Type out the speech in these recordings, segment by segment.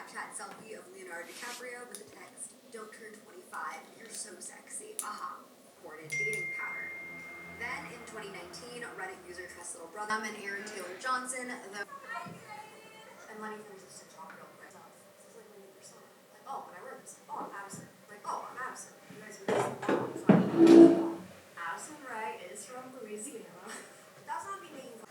Snapchat selfie of Leonardo DiCaprio with the text, "Don't turn 25, you're so sexy, aha," reported dating pattern. Then in 2019, Reddit user Trust Little Brother and Aaron Taylor Johnson, and let me finish this talk real quick. This is like my new persona. Like, oh, when I wear this, oh, I'm Addison. Like, oh, I'm Addison. You guys are this. Addison Wright is from Louisiana. That's not me making fun.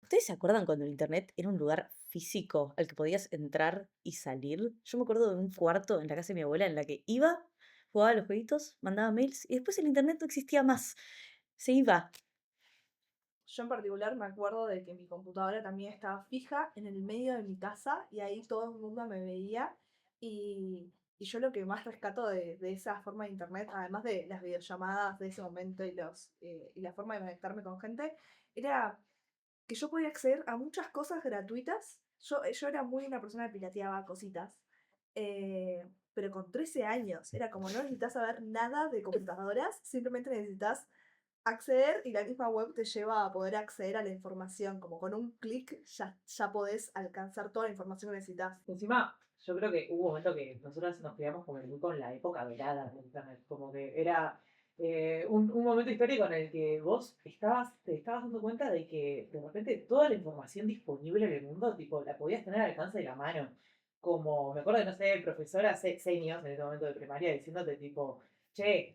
¿Ustedes se acuerdan cuando el internet era un lugar físico al que podías entrar y salir? Yo me acuerdo de un cuarto en la casa de mi abuela en la que iba, jugaba a los jueguitos, mandaba mails y después el internet no existía más. Se iba. Yo en particular me acuerdo de que mi computadora también estaba fija en el medio de mi casa y ahí todo el mundo me veía y yo lo que más rescato de esa forma de internet, además de las videollamadas de ese momento y la forma de conectarme con gente, era que yo podía acceder a muchas cosas gratuitas. Yo era muy una persona que pirateaba cositas, pero con 13 años. Era como no necesitas saber nada de computadoras, simplemente necesitas acceder y la misma web te lleva a poder acceder a la información. Como con un clic ya podés alcanzar toda la información que necesitas. Encima, yo creo que hubo un momento que nosotros nos criamos como muy con la época dorada del internet, como que era un momento histórico en el que vos te estabas dando cuenta de que de repente toda la información disponible en el mundo, tipo, la podías tener al alcance de la mano. Como, me acuerdo de, no sé, profesoras seniors en ese momento de primaria diciéndote tipo, che,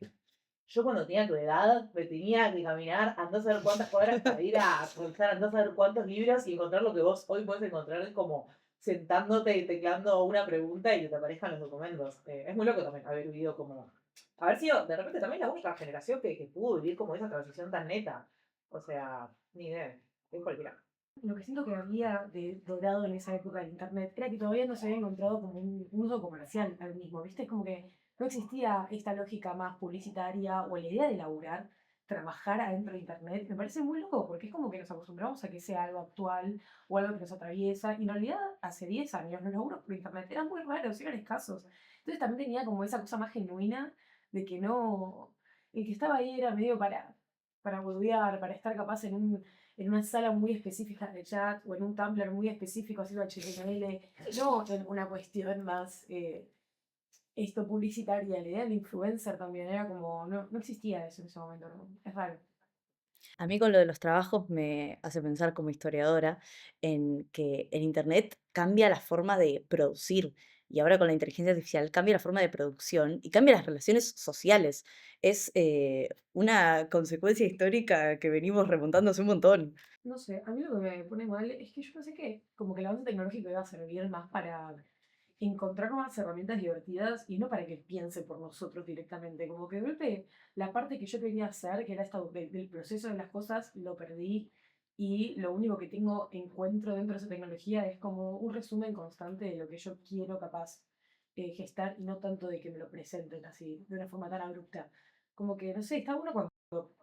yo cuando tenía tu edad me tenía que caminar, andá a saber cuántas cuadras para ir a revisar, andá a saber cuántos libros y encontrar lo que vos hoy podés encontrar como sentándote y teclando una pregunta y que te aparezcan los documentos. Es muy loco también haber vivido como... Haber sido de repente también la única generación que pudo vivir como esa transición tan neta. O sea, ni idea, es cualquiera. Lo que siento que había de dorado en esa época del internet era que todavía no se había encontrado como un uso comercial al mismo, ¿viste? Es como que no existía esta lógica más publicitaria o la idea de laburar, trabajar adentro de internet. Me parece muy loco porque es como que nos acostumbramos a que sea algo actual o algo que nos atraviesa y en realidad hace 10 años los laburos por internet eran muy raros, eran escasos. Entonces también tenía como esa cosa más genuina de que no... El que estaba ahí era medio para boludear, para estar capaz en una sala muy específica de chat o en un Tumblr muy específico haciendo HTML, no en una cuestión más esto publicitaria. La idea del influencer también era como, no existía eso en ese momento, ¿no? Es raro. A mí con lo de los trabajos me hace pensar como historiadora en que el internet cambia la forma de producir y ahora con la inteligencia artificial cambia la forma de producción y cambia las relaciones sociales. Es una consecuencia histórica que venimos remontando hace un montón. No sé, a mí lo que me pone mal es que yo pensé que como que el avance tecnológico iba a servir más para encontrar nuevas herramientas divertidas y no para que piense por nosotros directamente. Como que de golpe la parte que yo quería hacer, que era del proceso de las cosas, lo perdí y lo único que encuentro dentro de esa tecnología es como un resumen constante de lo que yo quiero capaz gestar y no tanto de que me lo presenten así, de una forma tan abrupta. Como que, no sé, está bueno cuando,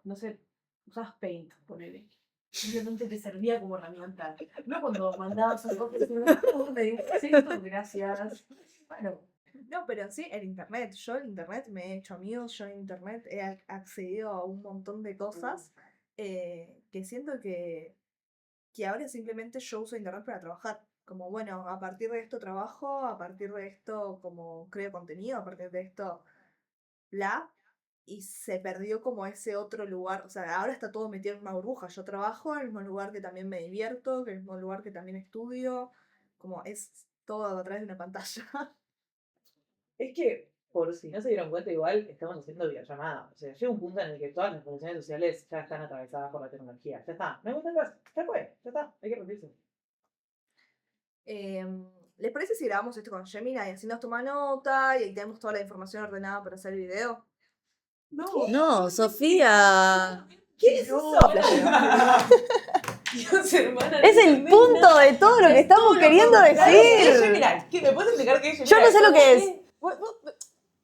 no sé, usabas Paint, ponele. Simplemente te servía como herramienta. No cuando mandabas un copia me dibujas esto, gracias. Bueno, No, pero sí, el internet. Yo en internet me he hecho amigos, yo en internet he accedido a un montón de cosas que siento que ahora simplemente yo uso internet para trabajar. Como bueno, a partir de esto trabajo, a partir de esto como creo contenido, a partir de esto bla, y se perdió como ese otro lugar. O sea, ahora está todo metido en una burbuja. Yo trabajo en el mismo lugar que también me divierto, que en el mismo lugar que también estudio. Como es todo a través de una pantalla. Es que, por si no se dieron cuenta, igual estamos haciendo videollamada. O sea, llega un punto en el que todas las relaciones sociales ya están atravesadas por la tecnología. Ya está. No hay vuelta atrás. Ya fue. Ya está. Hay que rendirse. ¿Les parece si grabamos esto con Gemini y así nos toma nota y ahí tenemos toda la información ordenada para hacer el video? No, Sofía. ¿Qué es eso? Dios, hermana. Es el punto de todo lo que estamos queriendo ¿Qué es decir. Gemini? ¿Qué? ¿Me puedes explicar qué es Gemini? Yo no sé lo que es.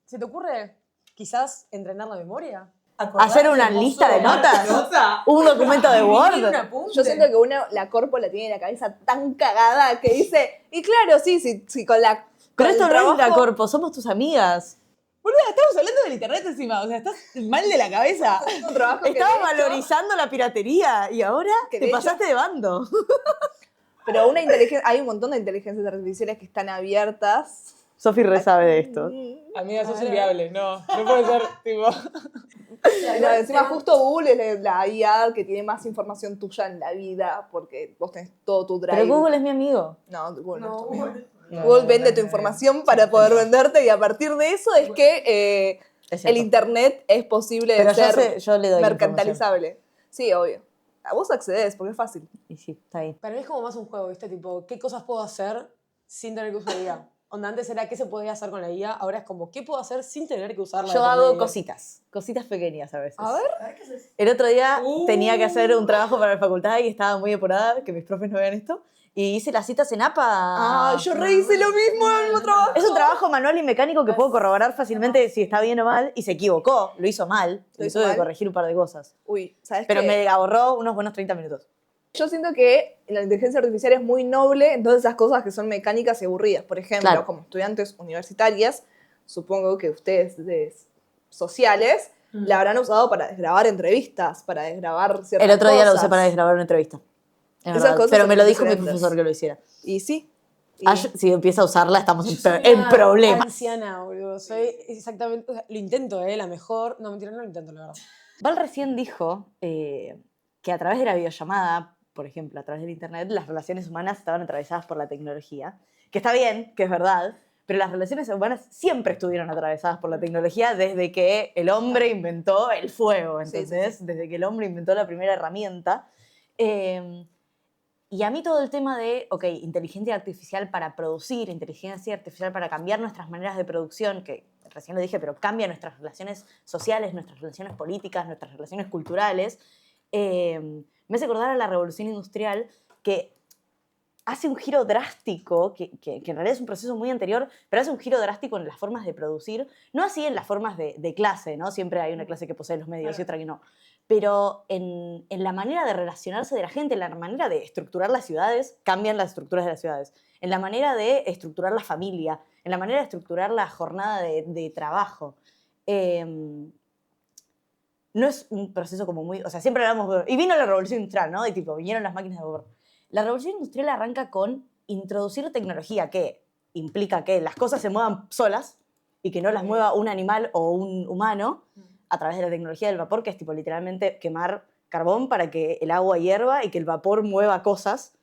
¿Se te ocurre quizás entrenar la memoria? hacer una lista de notas, Nota. un documento de Word. Word. Yo siento que la corpo la tiene la cabeza tan cagada que dice, y claro, sí, con la... Pero con esto el no es la trabajo- corpo, somos tus amigas. Boluda, estamos hablando del internet encima. O sea, estás mal de la cabeza. un trabajo que Estabas de hecho- valorizando la piratería y ahora Que te de hecho- pasaste de bando. Pero hay un montón de inteligencias artificiales que están abiertas. Sofi re sabe de esto. Amiga, sos inviable. No puede ser, tipo... No, encima justo Google es la IA que tiene más información tuya en la vida porque vos tenés todo tu drive. Pero Google es mi amigo. No, Google no, No, es tu amigo. No, Google no, vende no, tu no, información para poder venderte y a partir de eso es que Es el cierto. internet es posible Pero de ser yo le doy la información. mercantilizable. Sí, obvio. A vos accedes porque es fácil. Y sí, está ahí. Para mí es como más un juego, ¿viste? Tipo, ¿qué cosas puedo hacer sin tener que usar IA? Onda, antes era qué se podía hacer con la IA, ahora es como, ¿qué puedo hacer sin tener que usarla? Yo de por hago medio? cositas pequeñas a veces. A ver. El otro día tenía que hacer un trabajo para la facultad y estaba muy apurada, que mis profes no vean esto, y hice las citas en APA. Ah, yo re hice lo mismo en el mismo trabajo. Es un trabajo manual y mecánico que puedo corroborar fácilmente si está bien o mal, y se equivocó, lo hizo mal, Lo y hizo tuve que mal. corregir un par de cosas. Uy, ¿sabes Pero qué? me ahorró unos buenos 30 minutos. Yo siento que la inteligencia artificial es muy noble en todas esas cosas que son mecánicas y aburridas. Por ejemplo, Claro. como estudiantes universitarias, supongo que ustedes de sociales la habrán usado para desgrabar entrevistas, para desgrabar ciertas El otro día lo usé cosas. para desgrabar una entrevista. Es Esas verdad. cosas Pero son me lo dijo mi excelentes. profesor que lo hiciera. Y sí. Y- Si empieza a usarla, estamos Yo soy en una problemas. anciana, boludo. Soy exactamente, o sea, lo intento, la mejor. No, mentira, no lo intento, la verdad. Val recién dijo que a través de la videollamada, por ejemplo, a través del internet, las relaciones humanas estaban atravesadas por la tecnología. Que está bien, que es verdad, pero las relaciones humanas siempre estuvieron atravesadas por la tecnología desde que el hombre inventó el fuego, Sí, sí, ¿entendés? Desde que el hombre inventó la primera herramienta. Y a mí todo el tema de, ok, inteligencia artificial para producir, inteligencia artificial para cambiar nuestras maneras de producción, que recién lo dije, pero cambia nuestras relaciones sociales, nuestras relaciones políticas, nuestras relaciones culturales, me hace acordar a la revolución industrial que hace un giro drástico, que en realidad es un proceso muy anterior, pero hace un giro drástico en las formas de producir, no así en las formas de clase, ¿no? Siempre hay una clase que posee los medios y otra que no, pero en la manera de relacionarse de la gente, en la manera de estructurar las ciudades, cambian las estructuras de las ciudades, en la manera de estructurar la familia, en la manera de estructurar la jornada de trabajo. No es un proceso como muy... O sea, siempre hablamos... Y vino la revolución industrial, ¿no? Y tipo, vinieron las máquinas de vapor. La revolución industrial arranca con introducir tecnología que implica que las cosas se muevan solas y que no las mueva un animal o un humano a través de la tecnología del vapor, que es tipo literalmente quemar carbón para que el agua hierva y que el vapor mueva cosas.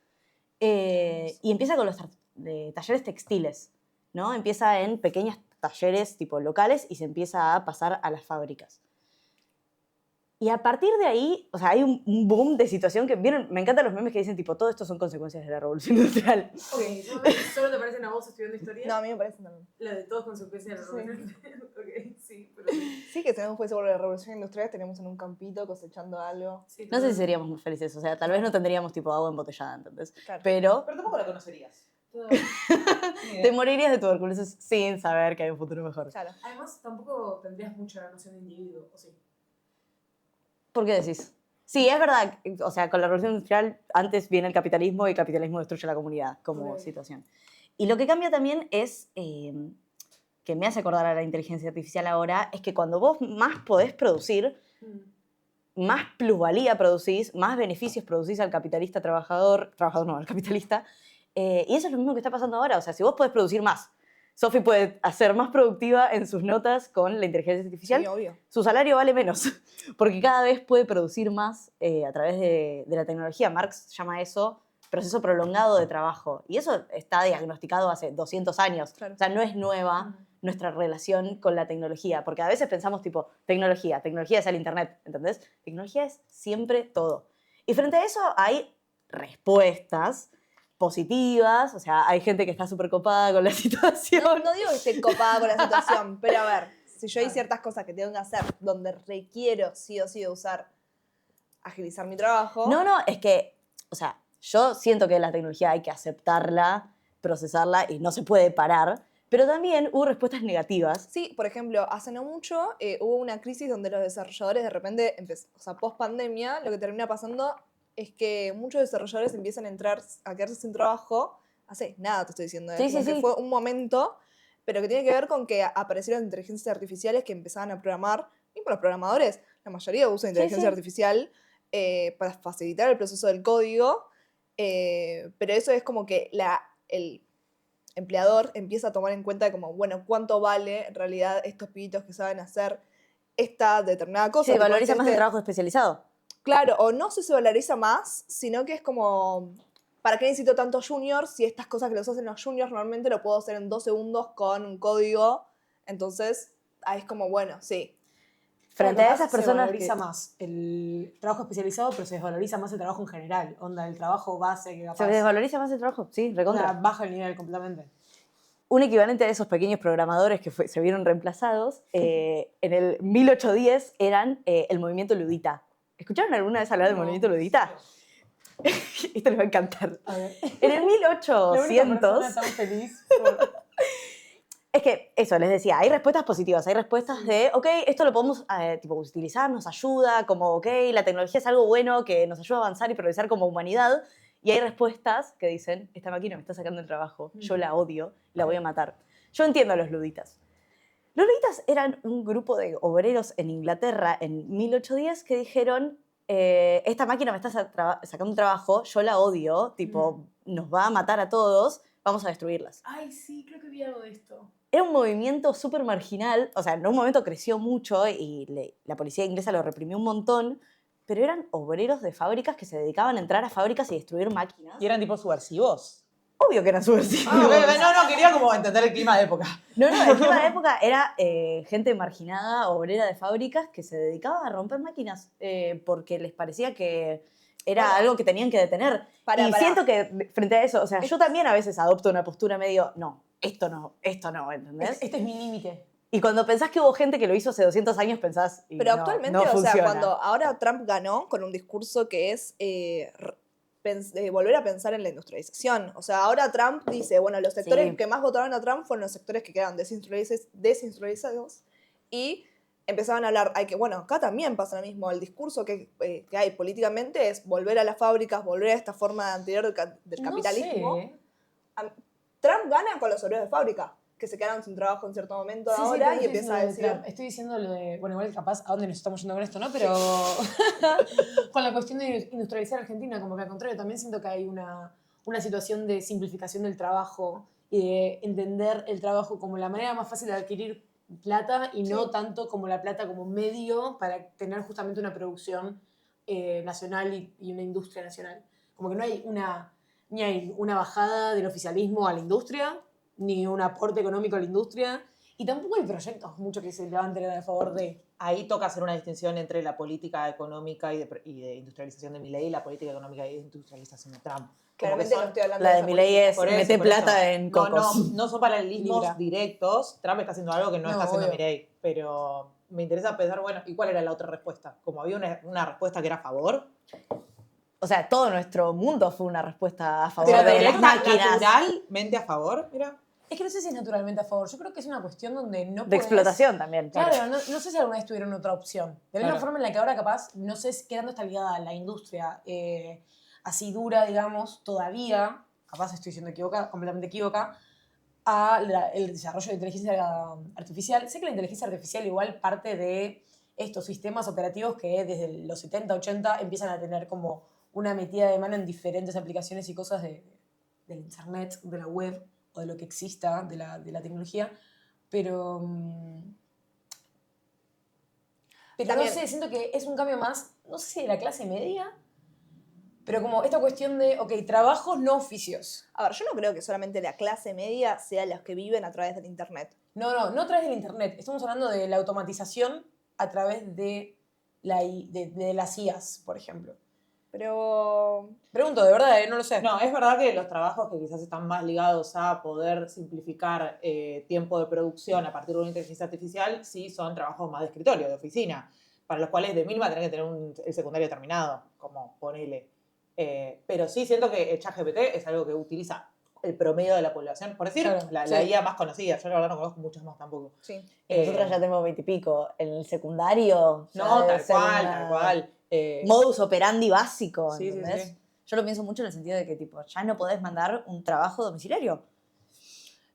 Y empieza con los talleres textiles, ¿no? Empieza en pequeños talleres tipo locales y se empieza a pasar a las fábricas. Y a partir de ahí, o sea, hay un boom de situación que, ¿vieron? Me encantan los memes que dicen, tipo, todo esto son consecuencias de la revolución industrial. Ok, ¿solo te parecen a vos estudiando historia? No, a mí me parece también. La de todos consecuencias de la revolución. Ok, sí, pero sí. Sí, que si no fuese por la revolución industrial estaríamos en un campito cosechando algo. Sí, No sé si seríamos más felices, o sea, tal vez no tendríamos tipo agua embotellada, ¿entendés? Claro. Pero Pero tampoco la conocerías. te morirías de tuberculosis sin saber que hay un futuro mejor. Claro. Además, tampoco tendrías mucha noción de individuo, ¿o sí? ¿Por qué decís? Sí, es verdad, o sea, con la revolución industrial antes viene el capitalismo y el capitalismo destruye la comunidad como Ok. situación. Y lo que cambia también es, que me hace acordar a la inteligencia artificial ahora, es que cuando vos más podés producir, más plusvalía producís, más beneficios producís al capitalista trabajador no, al capitalista, y eso es lo mismo que está pasando ahora, o sea, si vos podés producir más, Sofi puede ser más productiva en sus notas con la inteligencia artificial, Sí, obvio. su salario vale menos, porque cada vez puede producir más a través de la tecnología. Marx llama eso proceso prolongado de trabajo, y eso está diagnosticado hace 200 años, Claro. o sea, no es nueva nuestra relación con la tecnología, porque a veces pensamos tipo, tecnología es el internet, ¿entendés? Tecnología es siempre todo. Y frente a eso hay respuestas positivas, o sea, hay gente que está súper copada con la situación. No digo que esté copada con la situación, pero a ver, si yo hay ciertas cosas que tengo que hacer donde requiero sí o sí de usar, agilizar mi trabajo. No, es que, o sea, yo siento que la tecnología hay que aceptarla, procesarla y no se puede parar, pero también hubo respuestas negativas. Sí, por ejemplo, hace no mucho hubo una crisis donde los desarrolladores de repente, o sea, post pandemia, lo que termina pasando es que muchos desarrolladores empiezan a quedarse sin trabajo. Hace nada, te estoy diciendo, Sí, como sí, que sí. fue un momento, pero que tiene que ver con que aparecieron inteligencias artificiales que empezaban a programar, y por los programadores, la mayoría usa inteligencia sí. artificial para facilitar el proceso del código, pero eso es como que el empleador empieza a tomar en cuenta como, bueno, cuánto vale en realidad estos pibitos que saben hacer esta determinada cosa. Sí, tipo, valoriza más el este- trabajo especializado. Claro, o no se valoriza más, sino que es como, ¿para qué necesito tantos juniors si estas cosas que los hacen los juniors normalmente lo puedo hacer en 2 segundos con un código? Entonces, ahí es como, bueno, sí. Frente a Capaz esas se personas valoriza que más el trabajo especializado, pero se desvaloriza más el trabajo en general. Onda, el trabajo base que se capaz desvaloriza más el trabajo, sí, onda, recontra. baja el nivel completamente. Un equivalente a esos pequeños programadores que se vieron reemplazados, en el 1810 eran el movimiento ludita. ¿Escucharon alguna vez hablar del movimiento ludita? Esto les va a encantar. A ver. En el La única persona 1800... tan feliz. Es que eso, les decía, hay respuestas positivas, hay respuestas de, ok, esto lo podemos tipo, utilizar, nos ayuda, como, ok, la tecnología es algo bueno que nos ayuda a avanzar y progresar como humanidad. Y hay respuestas que dicen, esta máquina me está sacando el trabajo, yo la odio, la voy a matar. Yo entiendo a los luditas. Los luditas eran un grupo de obreros en Inglaterra en 1810 que dijeron, esta máquina me está sacando un trabajo, yo la odio, tipo, nos va a matar a todos, vamos a destruirlas. Ay, sí, creo que vi algo de esto. Era un movimiento súper marginal, o sea, en un momento creció mucho y la policía inglesa lo reprimió un montón, pero eran obreros de fábricas que se dedicaban a entrar a fábricas y destruir máquinas. ¿Y eran tipo subversivos? Obvio que eran subversivos. No, quería como entender el clima de época. No, el tema de época era gente marginada, obrera de fábricas, que se dedicaba a romper máquinas porque les parecía que era Bueno, algo que tenían que detener. Pará. Siento que frente a eso, o sea, yo también a veces adopto una postura medio, no, esto no, ¿entendés? Este es mi límite. Y cuando pensás que hubo gente que lo hizo hace 200 años, pensás, y Pero no, actualmente, no o sea, funciona. cuando ahora Trump ganó con un discurso que es volver a pensar en la industrialización. O sea, ahora Trump dice, bueno, los sectores Sí. que más votaron a Trump fueron los sectores que quedaron desindustrializados y empezaban a hablar, bueno, acá también pasa lo mismo, el discurso que hay políticamente es volver a las fábricas, volver a esta forma anterior del capitalismo. No sé. Trump gana con los obreros de fábrica, que se quedaron sin trabajo en cierto momento Sí, ahora pero y empieza a decir... Estoy diciendo lo de. Bueno, igual capaz a dónde nos estamos yendo con esto, ¿no? Pero con la cuestión de industrializar Argentina, como que al contrario, también siento que hay una situación de simplificación del trabajo y de entender el trabajo como la manera más fácil de adquirir plata y no tanto como la plata como medio para tener justamente una producción nacional y una industria nacional. Como que no hay ni hay una bajada del oficialismo a la industria, ni un aporte económico a la industria, y tampoco hay proyectos mucho que se levanten a favor de... Ahí toca hacer una distinción entre la política económica y de industrialización de Milei y la política económica y de industrialización de Trump. Claramente no estoy hablando La de esa Milei política. es Por eso, mete por eso. plata en cocos. No son paralelismos Libra. directos. Trump está haciendo algo que no está haciendo obvio. Milei. Pero me interesa pensar, bueno, ¿y cuál era la otra respuesta? Como había una respuesta que era a favor. O sea, todo nuestro mundo fue una respuesta a favor Pero de las directa, máquinas. naturalmente a favor, mira. Es que no sé si es naturalmente a favor. Yo creo que es una cuestión donde no De podés- explotación también. Claro, no sé si alguna vez tuvieron otra opción. De la misma Claro. forma en la que ahora capaz, no sé qué tanto está ligada a la industria así dura, digamos, todavía, capaz estoy siendo completamente equívoca, el desarrollo de inteligencia artificial. Sé que la inteligencia artificial igual parte de estos sistemas operativos que desde los 70, 80 empiezan a tener como una metida de mano en diferentes aplicaciones y cosas del internet, de la web o de lo que exista, de la tecnología. Pero no También- sé, siento que es un cambio más, no sé si de la clase media, pero como esta cuestión de, ok, trabajos no oficios. A ver, yo no creo que solamente la clase media sea los que viven a través del internet. No a través del internet. Estamos hablando de la automatización a través de las IAs, por ejemplo. Pero Pregunto, de verdad, no lo sé. No, es verdad que los trabajos que quizás están más ligados a poder simplificar tiempo de producción a partir de una inteligencia artificial, sí son trabajos más de escritorio, de oficina, para los cuales de mínima tenés que tener el secundario terminado, como ponele. Pero sí siento que el ChatGPT es algo que utiliza el promedio de la población. Por decir, Claro, la sí. IA más conocida. Yo la verdad no conozco muchas más tampoco. Sí. Nosotras ya tenemos 20 y pico. En el secundario. ya No, debe tal ser cual, una tal cual. Modus operandi básico, Sí, sí, ¿entendés? sí. Yo lo pienso mucho en el sentido de que, tipo, ya no podés mandar un trabajo domiciliario.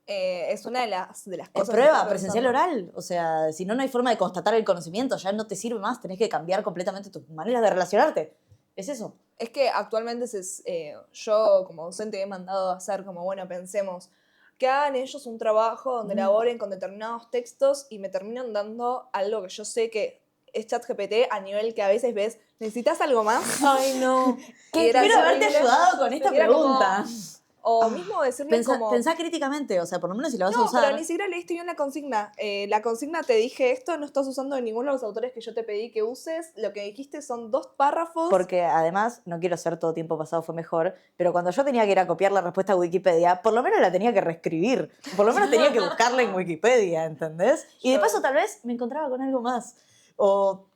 Es una de las En cosas que prueba, estaba presencial pensando. oral. O sea, si no, no hay forma de constatar el conocimiento. Ya no te sirve más. Tenés que cambiar completamente tus maneras de relacionarte. Es eso. Es que actualmente yo como docente he mandado a hacer como, bueno, pensemos, que hagan ellos un trabajo donde elaboren con determinados textos y me terminan dando algo que yo sé que es ChatGPT a nivel que a veces ves, ¿necesitas algo más? Ay, no. Y era Quiero haberte terrible. ayudado con esta Y era como- pregunta. O mismo decirles como... Pensá críticamente. O sea, por lo menos si lo vas a No, usar. pero ni siquiera leíste bien la consigna. La consigna te dije esto, no estás usando de ninguno de los autores que yo te pedí que uses. Lo que dijiste son 2 párrafos. Porque además, no quiero ser todo tiempo pasado fue mejor, pero cuando yo tenía que ir a copiar la respuesta a Wikipedia, por lo menos la tenía que reescribir. Por lo menos tenía que buscarla en Wikipedia, ¿entendés? Y de paso tal vez me encontraba con algo más. O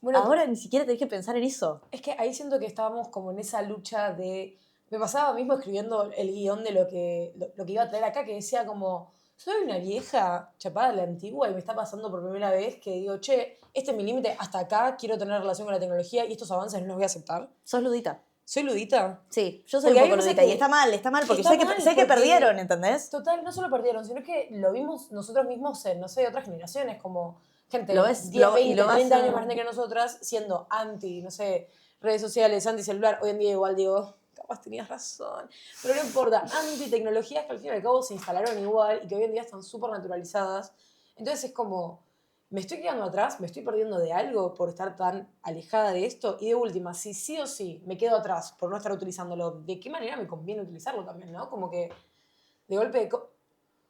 Bueno, ahora ni siquiera tenés que pensar en eso. es que ahí siento que estábamos como en esa lucha de... Me pasaba mismo escribiendo el guión de lo que iba a traer acá, que decía como, soy una vieja chapada de la antigua y me está pasando por primera vez que digo, che, este es mi límite, hasta acá quiero tener relación con la tecnología y estos avances no los voy a aceptar. Sos ludita. ¿Soy ludita? Sí, yo soy Porque un a mí poco me parece ludita. Y que está mal, porque está sé mal, que porque- perdieron, ¿entendés? Total, no solo perdieron, sino que lo vimos nosotros mismos en, no sé, otras generaciones, como gente Lo ves- 10, lo- y 20, lo vas 30 a- años más grande que nosotras, siendo anti, no sé, redes sociales, anti celular. Hoy en día igual digo, capaz tenías razón. Pero no importa, anti tecnologías que al fin y al cabo se instalaron igual y que hoy en día están súper naturalizadas. Entonces es como, me estoy quedando atrás, me estoy perdiendo de algo por estar tan alejada de esto. Y de última, si sí o sí me quedo atrás por no estar utilizándolo, ¿de qué manera me conviene utilizarlo también, no? Como que de golpe,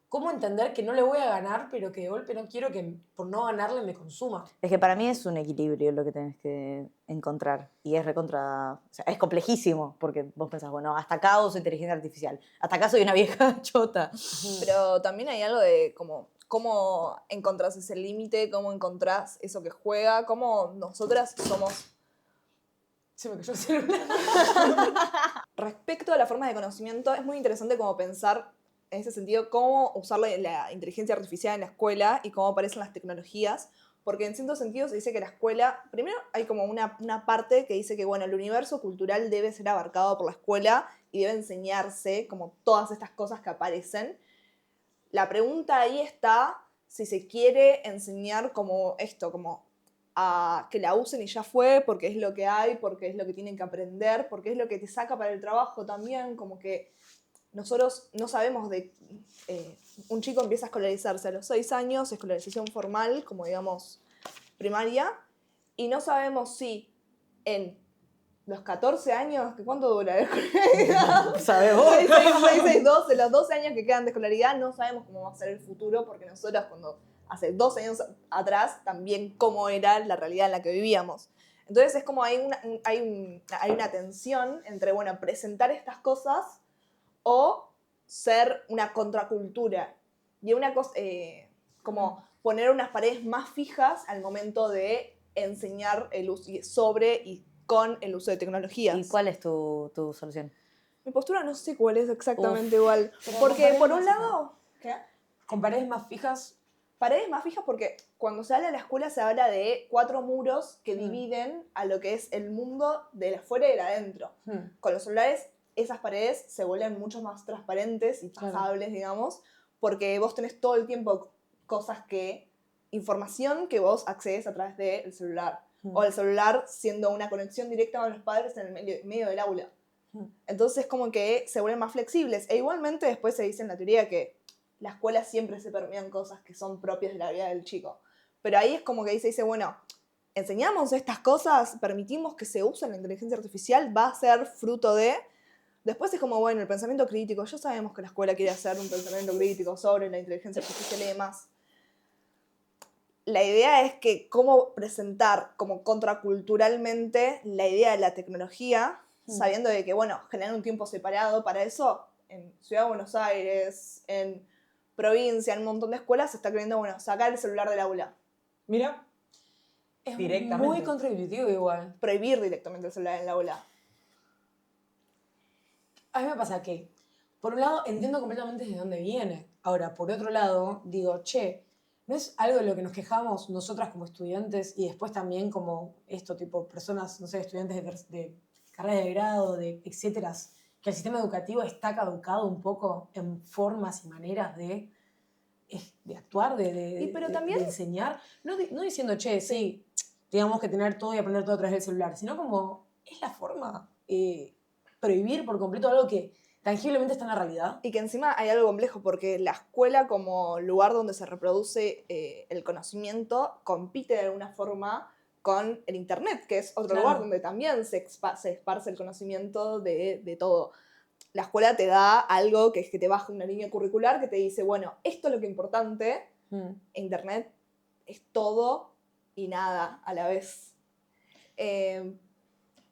¿cómo entender que no le voy a ganar, pero que de golpe no quiero que por no ganarle me consuma? Es que para mí es un equilibrio lo que tenés que encontrar. Y es recontra. O sea, es complejísimo, porque vos pensás, bueno, hasta acá uso inteligencia artificial. Hasta acá soy una vieja chota. Pero también hay algo de como cómo encontrás ese límite, cómo encontrás eso que juega, cómo nosotras somos... Se me cayó el celular. Respecto a la forma de conocimiento, es muy interesante como pensar en ese sentido cómo usar la inteligencia artificial en la escuela y cómo aparecen las tecnologías, porque en ciertos sentidos se dice que la escuela, primero hay como una parte que dice que bueno, el universo cultural debe ser abarcado por la escuela y debe enseñarse como todas estas cosas que aparecen. La pregunta ahí está si se quiere enseñar como esto, como a que la usen y ya fue, porque es lo que hay, porque es lo que tienen que aprender, porque es lo que te saca para el trabajo también, como que nosotros no sabemos de... un chico empieza a escolarizarse a los 6 años, escolarización formal, como digamos primaria, y no sabemos si en los 14 años, que ¿cuánto dura la escolaridad? ¿Sabes vos? 12, los 12 años que quedan de escolaridad, no sabemos cómo va a ser el futuro, porque nosotras cuando hace 12 años atrás también cómo era la realidad en la que vivíamos. Entonces es como hay una tensión entre, bueno, presentar estas cosas o ser una contracultura. Y una cosa, como poner unas paredes más fijas al momento de enseñar el uso sobre y con el uso de tecnologías. ¿Y cuál es tu solución? Mi postura no sé cuál es exactamente igual. Pero Porque con por paredes un más lado, ¿qué? Con paredes más fijas, Paredes más fijas porque cuando se habla de la escuela se habla de 4 muros que dividen a lo que es el mundo del afuera y del adentro. Con los celulares esas paredes se vuelven mucho más transparentes y Claro. pasables, digamos, porque vos tenés todo el tiempo información que vos accedes a través del celular. O el celular siendo una conexión directa con los padres en el medio del aula. Entonces como que se vuelven más flexibles. E igualmente después se dice en la teoría que la escuela siempre se permean cosas que son propias de la vida del chico. Pero ahí es como que se dice, bueno, enseñamos estas cosas, permitimos que se use la inteligencia artificial, va a ser fruto de... Después es como, bueno, el pensamiento crítico. Ya sabemos que la escuela quiere hacer un pensamiento crítico sobre la inteligencia artificial y demás. La idea es que cómo presentar como contraculturalmente la idea de la tecnología, sabiendo de que, bueno, generar un tiempo separado para eso, en Ciudad de Buenos Aires, en provincia, en un montón de escuelas, se está queriendo, bueno, sacar el celular del aula. Mira, es Directamente. muy contraintuitivo igual. Prohibir directamente el celular en el aula. A mí me pasa que por un lado, entiendo completamente desde dónde viene. Ahora, por otro lado, digo, che, ¿no es algo de lo que nos quejamos nosotras como estudiantes y después también como esto, tipo personas, no sé, estudiantes de carrera de grado, de etcétera, que el sistema educativo está caducado un poco en formas y maneras de actuar, pero de también- enseñar? No diciendo, che, Sí. sí, digamos que tener todo y aprender todo a través del celular, sino como es la forma, prohibir por completo algo que tangiblemente está en la realidad. Y que encima hay algo complejo, porque la escuela como lugar donde se reproduce el conocimiento compite de alguna forma con el Internet, que es otro Claro. lugar donde también se esparce el conocimiento de todo. La escuela te da algo que es que te baja una línea curricular que te dice, bueno, esto es lo que es importante, Internet es todo y nada a la vez.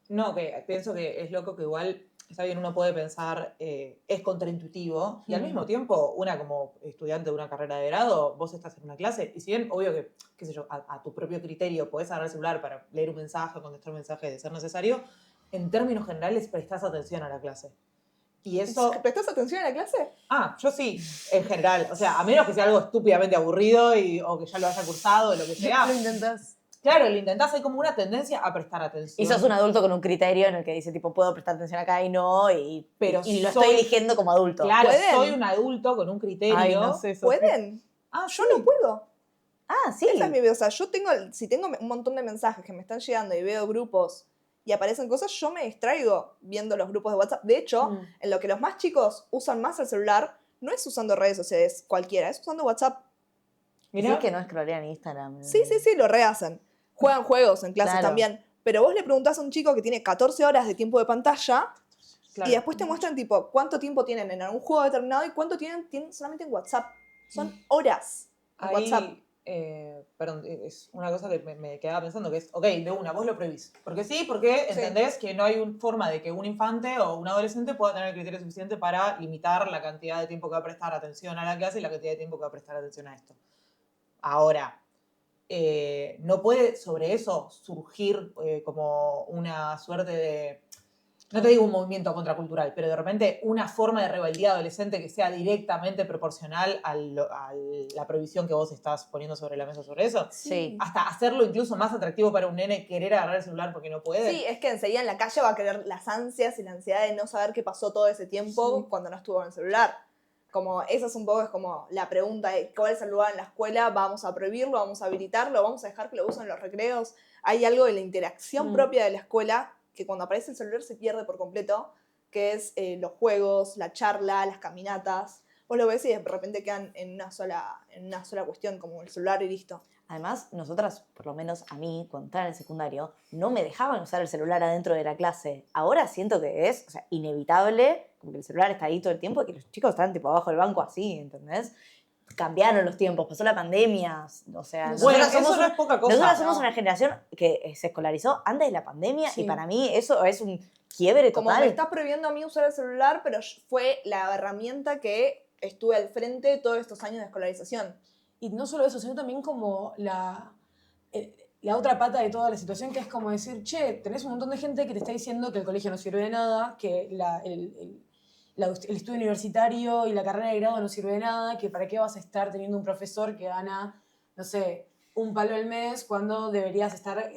No, que pienso que es loco que igual, está bien, uno puede pensar, es contraintuitivo, y al mismo tiempo, una como estudiante de una carrera de grado, vos estás en una clase, y si bien, obvio que, qué sé yo, a tu propio criterio podés agarrar el celular para leer un mensaje, contestar un mensaje de ser necesario, en términos generales prestás atención a la clase. Y eso... ¿Prestás atención a la clase? Yo sí, en general. O sea, a menos que sea algo estúpidamente aburrido o que ya lo haya cursado o lo que sea. Lo intentás. Claro, lo intentás, hay como una tendencia a prestar atención. Y sos un adulto con un criterio en el que dice, tipo, puedo prestar atención acá y no, y lo soy- estoy eligiendo como adulto. Claro, ¿Pueden? soy un adulto con un criterio. Ay, no sé, Sofía. ¿Pueden? Yo no puedo. Ah, sí. Esa es mi vida. O sea, si tengo un montón de mensajes que me están llegando y veo grupos y aparecen cosas, yo me distraigo viendo los grupos de WhatsApp. De hecho, en lo que los más chicos usan más el celular, no es usando redes sociales cualquiera, es usando WhatsApp. Mirá, Sí, que no scrollean Instagram. Sí, lo rehacen. Juegan juegos en clases Claro. también. Pero vos le preguntás a un chico que tiene 14 horas de tiempo de pantalla claro. y después te muestran tipo cuánto tiempo tienen en algún juego determinado y cuánto tienen solamente en WhatsApp. Son horas en WhatsApp. Perdón, es una cosa que me quedaba pensando, que es, ok, de una, vos lo prohibís. Porque sí, porque entendés que no hay forma de que un infante o un adolescente pueda tener el criterio suficiente para limitar la cantidad de tiempo que va a prestar atención a la clase y la cantidad de tiempo que va a prestar atención a esto. Ahora, no puede sobre eso surgir como una suerte de, no te digo un movimiento contracultural, pero de repente una forma de rebeldía adolescente que sea directamente proporcional a la prohibición que vos estás poniendo sobre la mesa sobre eso. Sí. Hasta hacerlo incluso más atractivo para un nene querer agarrar el celular porque no puede. Sí, es que enseguida en la calle va a querer las ansias y la ansiedad de no saber qué pasó todo ese tiempo cuando no estuvo en el celular. Como esa es un poco es como la pregunta de cuál es el lugar en la escuela, vamos a prohibirlo, vamos a habilitarlo, vamos a dejar que lo usen en los recreos. Hay algo de la interacción propia de la escuela que cuando aparece el celular se pierde por completo, que es los juegos, la charla, las caminatas. Vos lo ves y de repente quedan en una sola cuestión, como el celular y listo. Además, nosotras, por lo menos a mí, cuando estaba en el secundario, no me dejaban usar el celular adentro de la clase. Ahora siento que es, inevitable, como que el celular está ahí todo el tiempo y que los chicos están tipo abajo del banco así, ¿entendés? Cambiaron los tiempos, pasó la pandemia, o sea... Bueno, nosotras eso no es poca cosa. Nosotras somos una generación que se escolarizó antes de la pandemia y para mí eso es un quiebre Como total. me estás prohibiendo a mí usar el celular, pero fue la herramienta que estuve al frente de todos estos años de escolarización. Y no solo eso, sino también como la otra pata de toda la situación, que es como decir, che, tenés un montón de gente que te está diciendo que el colegio no sirve de nada, que el estudio universitario y la carrera de grado no sirve de nada, que para qué vas a estar teniendo un profesor que gana, no sé, un palo al mes cuando deberías estar,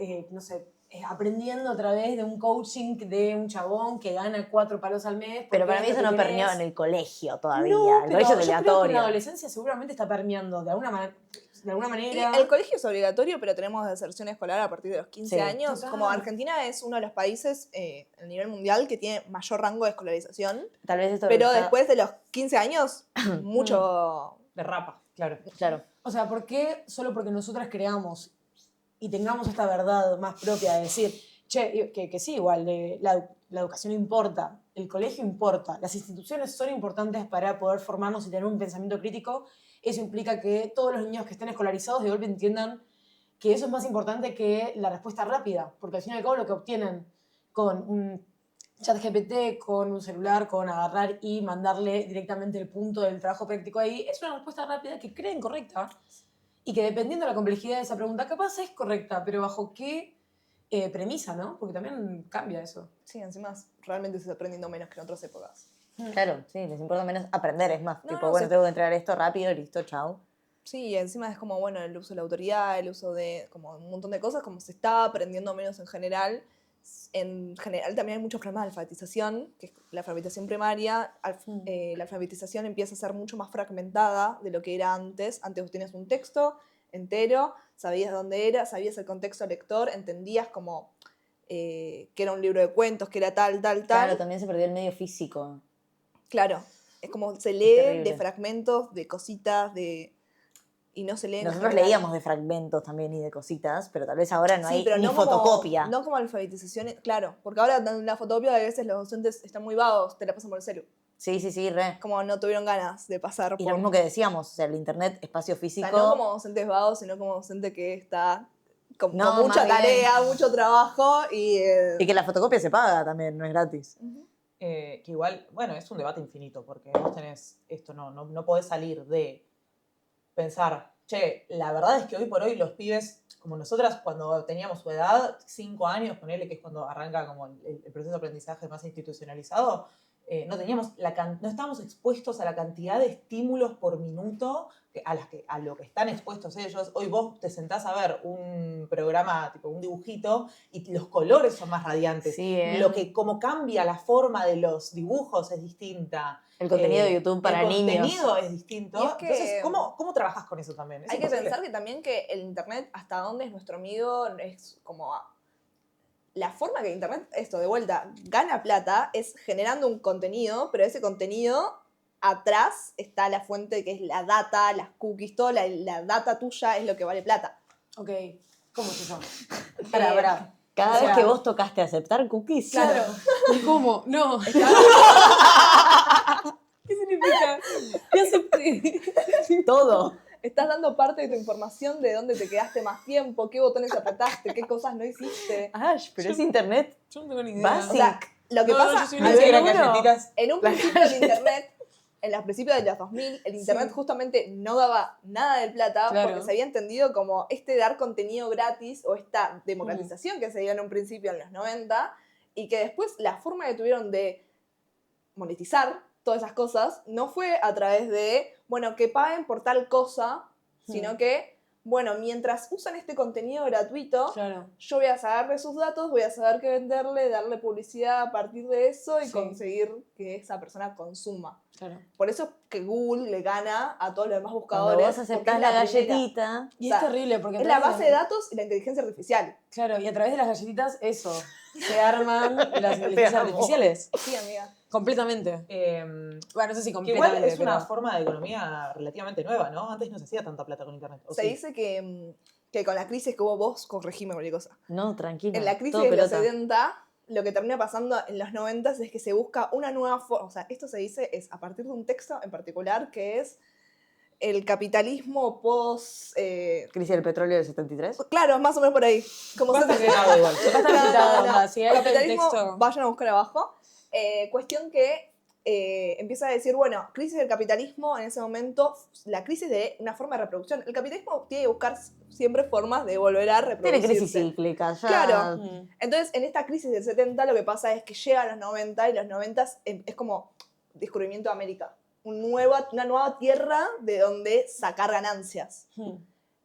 aprendiendo a través de un coaching de un chabón que gana 4 palos al mes. Pero para mí es eso lo que no permeó querés. en el colegio todavía. No, El pero colegio es yo creo que en obligatorio. la adolescencia seguramente está permeando de alguna manera. Y el colegio es obligatorio, pero tenemos deserción escolar a partir de los 15 Sí. años. Total. Como Argentina es uno de los países a nivel mundial que tiene mayor rango de escolarización. Tal vez esto Pero está- después de los 15 años, mucho... Derrapa, claro. Claro. O sea, ¿por qué solo porque nosotras creamos y tengamos esta verdad más propia de decir, che, que sí, igual, la educación importa, el colegio importa, las instituciones son importantes para poder formarnos y tener un pensamiento crítico? Eso implica que todos los niños que estén escolarizados de golpe entiendan que eso es más importante que la respuesta rápida, porque al fin y al cabo lo que obtienen con un chat GPT, con un celular, con agarrar y mandarle directamente el punto del trabajo práctico ahí, es una respuesta rápida que creen correcta y que dependiendo de la complejidad de esa pregunta, capaz es correcta, pero bajo qué premisa, ¿no? Porque también cambia eso. Sí, encima realmente se está aprendiendo menos que en otras épocas. Claro, sí, les importa menos aprender, es más, No, tipo, no, bueno, sí. tengo que entregar esto rápido, listo, chao. Sí, y encima es como, bueno, el uso de la autoridad, el uso de como un montón de cosas, como se está aprendiendo menos en general. En general también hay muchos problemas de alfabetización, que es la alfabetización primaria, la alfabetización empieza a ser mucho más fragmentada de lo que era antes. Antes vos tenías un texto entero, sabías dónde era, sabías el contexto lector, entendías como que era un libro de cuentos, que era tal, tal, tal. Claro, también se perdió el medio físico. Claro, es como se Es lee de terrible. fragmentos, de cositas, y no se lee en Nosotros general. leíamos de fragmentos también y de cositas, pero tal vez ahora no Sí, hay pero ni no como, fotocopia. no como alfabetización, claro, porque ahora en la fotocopia a veces los docentes están muy vagos, te la pasan por el celu. Sí, re. Como no tuvieron ganas de pasar Y por... lo mismo que decíamos, o sea, el internet, espacio O físico. sea, no como docentes vagos, sino como docente que está con No, mucha más bien. tarea, mucho trabajo y... Y que la fotocopia se paga también, no es gratis. Ujú. Que igual, bueno, es un debate infinito, porque vos tenés esto, no podés salir de pensar, che, la verdad es que hoy por hoy los pibes, como nosotras cuando teníamos su edad, 5 años, ponele que es cuando arranca como el proceso de aprendizaje más institucionalizado, no teníamos no estábamos expuestos a la cantidad de estímulos por minuto a lo que están expuestos ellos. Hoy vos te sentás a ver un programa, tipo un dibujito, y los colores son más radiantes. Sí, Como cambia la forma de los dibujos es distinta. El contenido de YouTube para niños. El contenido es distinto. Y es que- Entonces, ¿cómo trabajas con eso también? Hay que imposible. pensar que también que el internet, hasta dónde es nuestro amigo, es como... La forma que internet, esto de vuelta, gana plata es generando un contenido, pero ese contenido atrás está la fuente que es la data, las cookies, toda la data tuya es lo que vale plata. Ok, ¿cómo se llama? Pará. Cada O sea- vez que vos tocaste aceptar cookies. Claro. ¿Cómo? No. ¿Qué significa? ¿Qué acepté? Todo. Estás dando parte de tu información de dónde te quedaste más tiempo, qué botones apretaste, qué cosas no hiciste. Ash, pero es internet. Yo no tengo ni idea. Básico. O sea, lo que No, no, pasa yo soy A una ver, eran seguro. galletitas. en un principio el internet, en los principios de los 2000, el internet Sí. justamente no daba nada de plata Claro. porque se había entendido como dar contenido gratis o esta democratización que se dio en un principio en los 90 y que después la forma que tuvieron de monetizar todas esas cosas no fue a través de, bueno, que paguen por tal cosa, sino que, bueno, mientras usan este contenido gratuito, Claro. yo voy a saber de sus datos, voy a saber qué venderle, darle publicidad a partir de eso y Sí. conseguir que esa persona consuma. Claro. Por eso es que Google le gana a todos los demás Cuando buscadores. vos porque aceptás es la primera. galletita. Y O sea, es terrible porque a Es la través base de datos y la inteligencia artificial. Claro, y a través de las galletitas, eso. Se arman las Te inteligencias amo. artificiales. Sí, amiga. Completamente. Bueno, no sé si Que igual completamente, es una pero... forma de economía relativamente nueva, ¿no? Antes no se hacía tanta plata con internet. ¿o Se sí? dice que con la crisis que hubo vos, corregime cualquier cosa. No, tranquila. En la crisis todo de los pelota. 70, lo que termina pasando en los 90 es que se busca una nueva forma. O sea, esto se dice es a partir de un texto en particular que es el capitalismo post. Crisis del petróleo del 73. Claro, más o menos por ahí. Como Basta se- que nada igual. Basta citado, onda, si hay el capitalismo, texto... vayan a buscar abajo. Cuestión que empieza a decir, bueno, crisis del capitalismo en ese momento, la crisis de una forma de reproducción. El capitalismo tiene que buscar siempre formas de volver a Tiene reproducirse. crisis cíclica, ya. Claro. Mm. Entonces, en esta crisis del 70 lo que pasa es que llega a los 90 y los 90 es como descubrimiento de América. Una nueva tierra de donde sacar ganancias. Mm.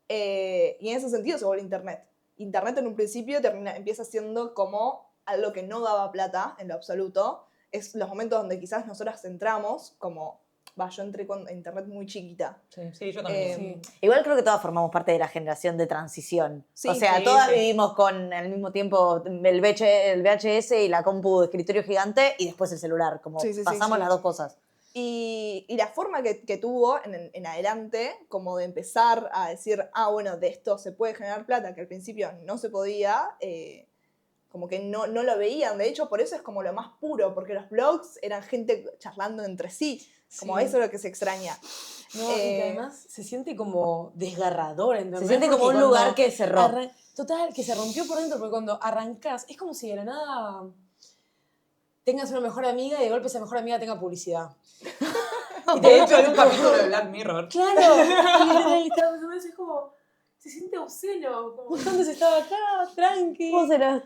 Y en ese sentido se vuelve Internet. Internet en un principio empieza siendo como algo que no daba plata en lo absoluto. Es los momentos donde quizás nosotras entramos, como, yo entré con Internet muy chiquita. Sí, yo también. Sí. Igual creo que todas formamos parte de la generación de transición. Sí, o sea, sí, todas sí. vivimos con al mismo tiempo el VHS y la compu de escritorio gigante y después el celular. Como Sí, sí, sí, pasamos sí. las dos cosas. Y la forma que tuvo en adelante, como de empezar a decir, bueno, de esto se puede generar plata, que al principio no se podía, como que no lo veían. De hecho, por eso es como lo más puro, porque los blogs eran gente charlando entre sí. Como Sí. eso es lo que se extraña. No, y que además se siente como desgarrador, ¿entendés? Se siente como Porque un cuando lugar que cerró. Total, que se rompió por dentro, porque cuando arrancás, es como si de la nada tengas una mejor amiga y de golpe esa mejor amiga tenga publicidad. Y de hecho, en un capítulo de Black Mirror. Claro, y literal, es como, se siente obsceno. Como yo antes estaba acá, tranqui. Vos eras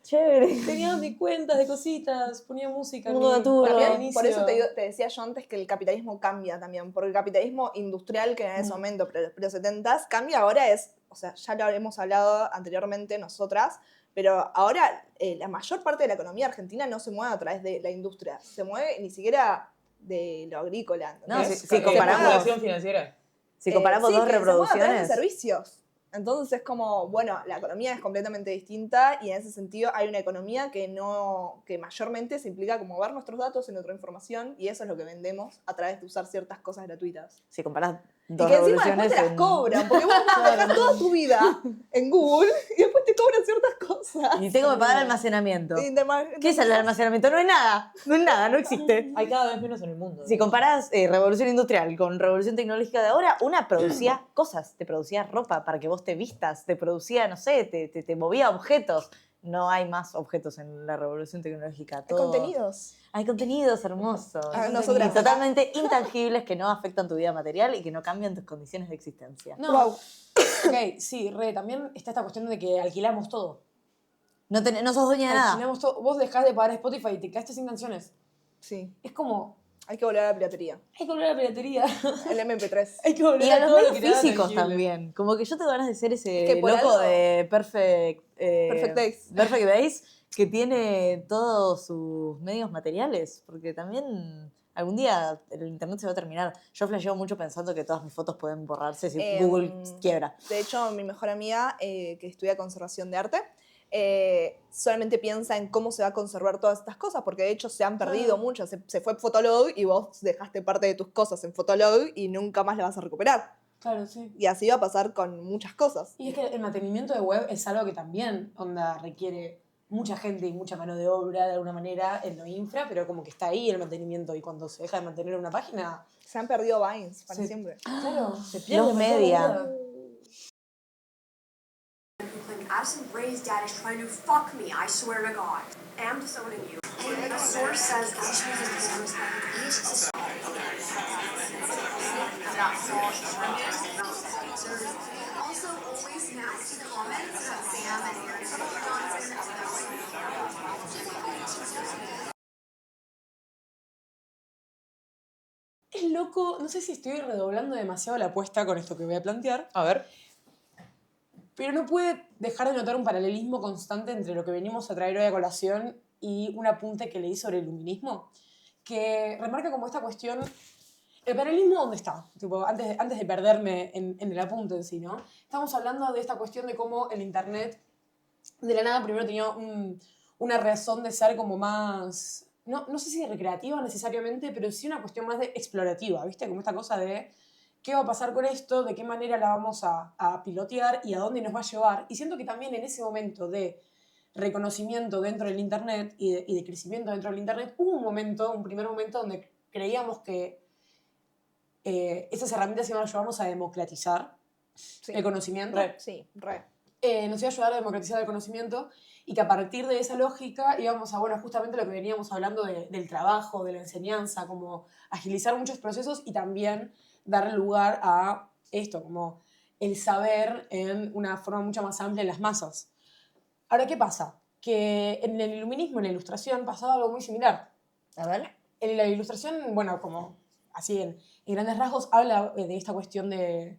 chévere. Tenía mis cuentas de cositas, ponía música. Mundo mi- de turro. para el También, por eso inicio. te decía yo antes que el capitalismo cambia también, porque el capitalismo industrial que era en ese momento, los 70s, cambia ahora o sea, ya lo hemos hablado anteriormente nosotras, pero ahora la mayor parte de la economía argentina no se mueve a través de la industria, se mueve ni siquiera de lo agrícola. No, ¿entendés? si Se mueve comparamos- acumulación financiera. Si comparamos sí, dos que se mueve a través de reproducciones, servicios. Entonces es como, bueno, la economía es completamente distinta y en ese sentido hay una economía que mayormente se implica como ver nuestros datos y nuestra información y eso es lo que vendemos a través de usar ciertas cosas gratuitas. si comparás Y dos que encima después revoluciones te las en- cobran, porque vos dejas toda tu vida en Google y después te cobran ciertas cosas. Y tengo que pagar almacenamiento. Y demás- ¿Qué es el almacenamiento? No es nada, no existe. Hay cada vez menos en el mundo. Si comparás revolución industrial con revolución tecnológica de ahora, una producía cosas, te producía ropa para que vos te vistas, te producía, no sé, te movía objetos. No hay más objetos en la revolución tecnológica. Hay todo- contenidos. Hay contenidos hermosos. Ah, nosotras Y acá. totalmente intangibles que no afectan tu vida material y que no cambian tus condiciones de existencia. No, Wow. ok, sí, también está esta cuestión de que alquilamos todo. No sos dueña de nada. Alquilamos todo. Vos dejás de pagar Spotify y te quedaste sin canciones. Sí, Es como, hay que volver a la piratería. hay que volver a la piratería. El MP3. Hay que volver Y a los todo lo medios que te da físicos tangible. también. Como que yo tengo ganas de ser ese Es que por loco algo- de Perfect Days. Perfect Days que tiene todos sus medios materiales. Porque también algún día el internet se va a terminar. Yo flasheo mucho pensando que todas mis fotos pueden borrarse si Google quiebra. De hecho, mi mejor amiga, que estudia conservación de arte, solamente piensa en cómo se va a conservar todas estas cosas, porque de hecho se han perdido muchas. Se fue Fotolog y vos dejaste parte de tus cosas en Fotolog y nunca más las vas a recuperar. Claro, sí. Y así va a pasar con muchas cosas. Y es que el mantenimiento de web es algo que también requiere mucha gente y mucha mano de obra de alguna manera en lo infra, pero como que está ahí el mantenimiento y cuando se deja de mantener una página, Se han perdido Vines para Sí. siempre. claro, se pierde Los para toda la media. vida. Who claimed Addison Rae's dad is trying to fuck me, I swear to God. And disowning you. And a source says that she was a Also, always nasty comments about Sam and Aaron Johnson. Es loco, no sé si estoy redoblando demasiado la apuesta con esto que voy a plantear, A ver. pero no puede dejar de notar un paralelismo constante entre lo que venimos a traer hoy a colación y un apunte que leí sobre el iluminismo, que remarca como esta cuestión. ¿El paralelismo dónde está? Tipo, antes de perderme en el apunte en sí, ¿no? Estamos hablando de esta cuestión de cómo el Internet, de la nada, primero tenía una razón de ser como más, no sé si recreativa necesariamente, pero sí una cuestión más de explorativa, ¿viste? Como esta cosa de qué va a pasar con esto, de qué manera la vamos a pilotear y a dónde nos va a llevar. Y siento que también en ese momento de reconocimiento dentro del Internet y de crecimiento dentro del Internet, hubo un primer momento donde creíamos que esas herramientas iban a ayudarnos a democratizar Sí. el conocimiento. Sí, re. Nos iba a ayudar a democratizar el conocimiento y que a partir de esa lógica íbamos a, bueno, justamente lo que veníamos hablando del trabajo, de la enseñanza, como agilizar muchos procesos y también dar lugar a esto, como el saber en una forma mucho más amplia en las masas. Ahora, ¿qué pasa? Que en el iluminismo, en la ilustración, pasaba algo muy similar. A ver. En la ilustración, bueno, como así en grandes rasgos, habla de esta cuestión de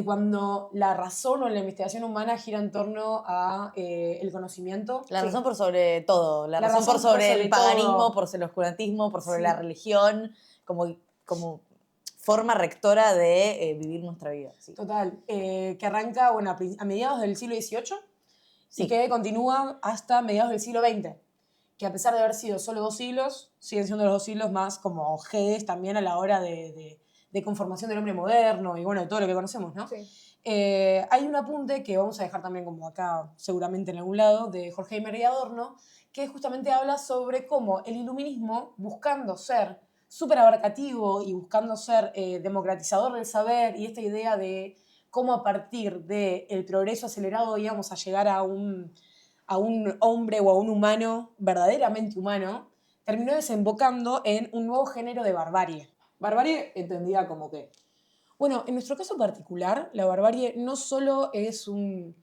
cuando la razón o la investigación humana gira en torno a el conocimiento. La Sí. razón por sobre todo. La razón por razón sobre por el sobre paganismo, todo. por sobre el oscurantismo, por sobre Sí. la religión, como forma rectora de vivir nuestra vida. Sí. Total, que arranca bueno, a mediados del siglo XVIII Sí. y que continúa hasta mediados del siglo XX, que a pesar de haber sido solo 2 siglos, siguen siendo los 2 siglos más como jedes también a la hora de conformación del hombre moderno y bueno, de todo lo que conocemos, ¿no? Sí. Hay un apunte que vamos a dejar también como acá seguramente en algún lado, de Horkheimer y Adorno, que justamente habla sobre cómo el iluminismo, buscando ser súper abarcativo y buscando ser democratizador del saber y esta idea de cómo a partir del progreso acelerado íbamos a llegar a un hombre o a un humano verdaderamente humano, terminó desembocando en un nuevo género de barbarie. Barbarie entendida como que Bueno, en nuestro caso particular, la barbarie no solo es un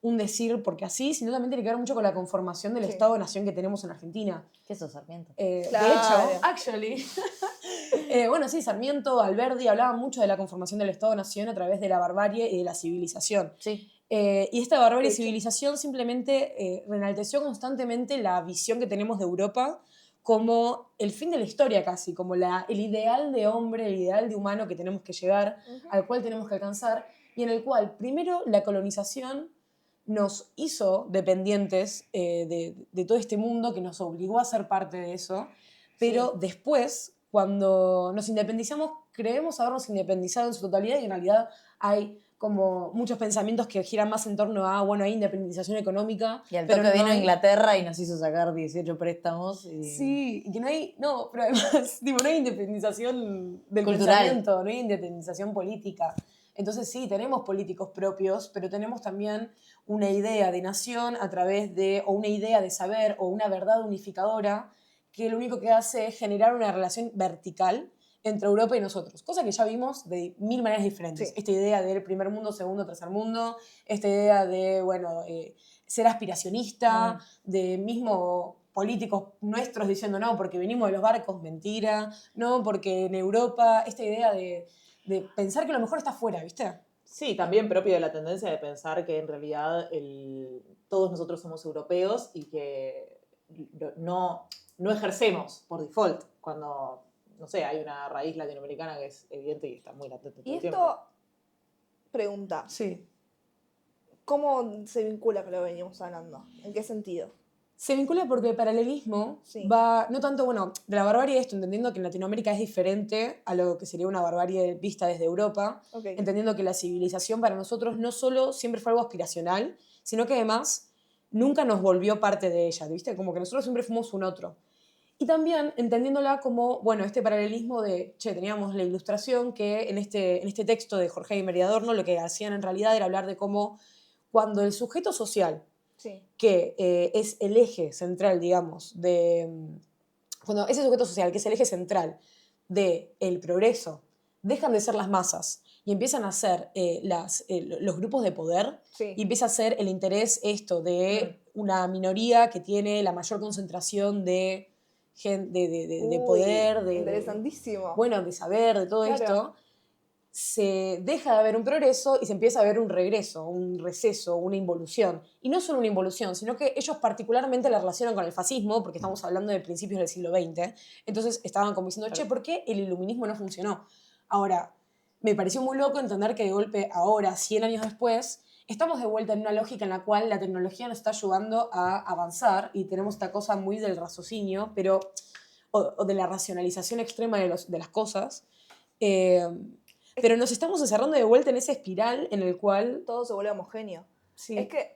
decir porque así, sino también tiene que ver mucho con la conformación del Sí. Estado-nación que tenemos en Argentina. ¿Qué es eso, Sarmiento? De Claro. hecho, actually, bueno, sí, Sarmiento, Alberdi hablaban mucho de la conformación del Estado-nación a través de la barbarie y de la civilización. Sí. Y esta barbarie y De hecho. civilización simplemente reenalteció constantemente la visión que tenemos de Europa como el fin de la historia casi, como el ideal de hombre, el ideal de humano que tenemos que llegar, al cual tenemos que alcanzar, y en el cual primero la colonización nos hizo dependientes de todo este mundo que nos obligó a ser parte de eso, pero después, cuando nos independizamos, creemos habernos independizado en su totalidad y en realidad hay como muchos pensamientos que giran más en torno a, bueno, hay independización económica. Y al pero toque no vino hay- Inglaterra y nos hizo sacar 18 préstamos. Y... Sí, y que no hay, no, pero además, tipo, no hay independización del Cultural. pensamiento, no hay independización política. Entonces sí, tenemos políticos propios, pero tenemos también una idea de nación a través de, o una idea de saber, o una verdad unificadora, que lo único que hace es generar una relación vertical entre Europa y nosotros, cosa que ya vimos de mil maneras diferentes. Sí. Esta idea del primer mundo, segundo, tercer mundo, esta idea de, bueno, ser aspiracionista, de mismo políticos nuestros diciendo no, porque venimos de los barcos, mentira, no, porque en Europa, esta idea de pensar que lo mejor está afuera, ¿viste? Sí, también propio de la tendencia de pensar que en realidad todos nosotros somos europeos y que no ejercemos por default cuando, no sé, hay una raíz latinoamericana que es evidente y está muy latente todo Y el tiempo. esto, pregunta, Sí. ¿cómo se vincula con lo que veníamos hablando? ¿En qué sentido? Se vincula porque el paralelismo Sí. va, no tanto, bueno, de la barbarie esto, entendiendo que en Latinoamérica es diferente a lo que sería una barbarie vista desde Europa, Ok. entendiendo que la civilización para nosotros no solo siempre fue algo aspiracional, sino que además nunca nos volvió parte de ella, ¿viste? Como que nosotros siempre fuimos un otro. Y también entendiéndola como, bueno, este paralelismo de, che, teníamos la ilustración que en este texto de Jorge y María Adorno lo que hacían en realidad era hablar de cómo cuando el sujeto social Sí. que es el eje central, digamos, cuando ese sujeto social, que es el eje central del progreso, dejan de ser las masas y empiezan a ser los grupos de poder, Sí. y empieza a ser el interés esto de una minoría que tiene la mayor concentración de Uy, poder, interesantísimo. bueno, de saber, de todo Claro. esto, se deja de haber un progreso y se empieza a ver un regreso, un receso, una involución. Y no solo una involución, sino que ellos particularmente la relacionan con el fascismo, porque estamos hablando de principios del siglo XX. Entonces estaban como diciendo, che, ¿por qué el iluminismo no funcionó? Ahora, me pareció muy loco entender que de golpe ahora, 100 años después, estamos de vuelta en una lógica en la cual la tecnología nos está ayudando a avanzar y tenemos esta cosa muy del raciocinio, pero, o de la racionalización extrema de las cosas. Pero nos estamos encerrando de vuelta en esa espiral en el cual... Todo se vuelve homogéneo. Sí, Es que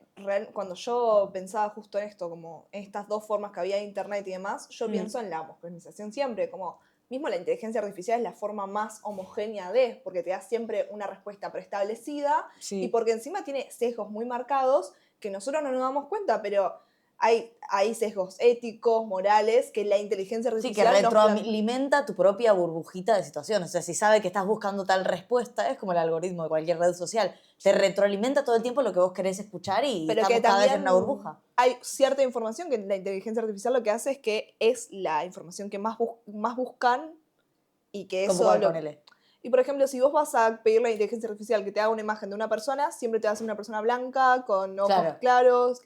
cuando yo pensaba justo en esto, como en estas dos formas que había de internet y demás, yo pienso en la homogeneización siempre, como mismo la inteligencia artificial es la forma más homogénea porque te da siempre una respuesta preestablecida sí. y porque encima tiene sesgos muy marcados que nosotros no nos damos cuenta, pero hay sesgos éticos, morales, que la inteligencia Sí, que artificial nos retroalimenta tu propia burbujita de situaciones. O sea, si sabe que estás buscando tal respuesta, es como el algoritmo de cualquier red social. Te retroalimenta todo el tiempo lo que vos querés escuchar y pero estamos que cada vez también en una burbuja. hay cierta información que la inteligencia artificial lo que hace es que es la información que más buscan y que Como eso... cual, ponele. Y por ejemplo, si vos vas a pedirle a la inteligencia artificial que te haga una imagen de una persona, siempre te va a hacer una persona blanca, con ojos Claro. claros,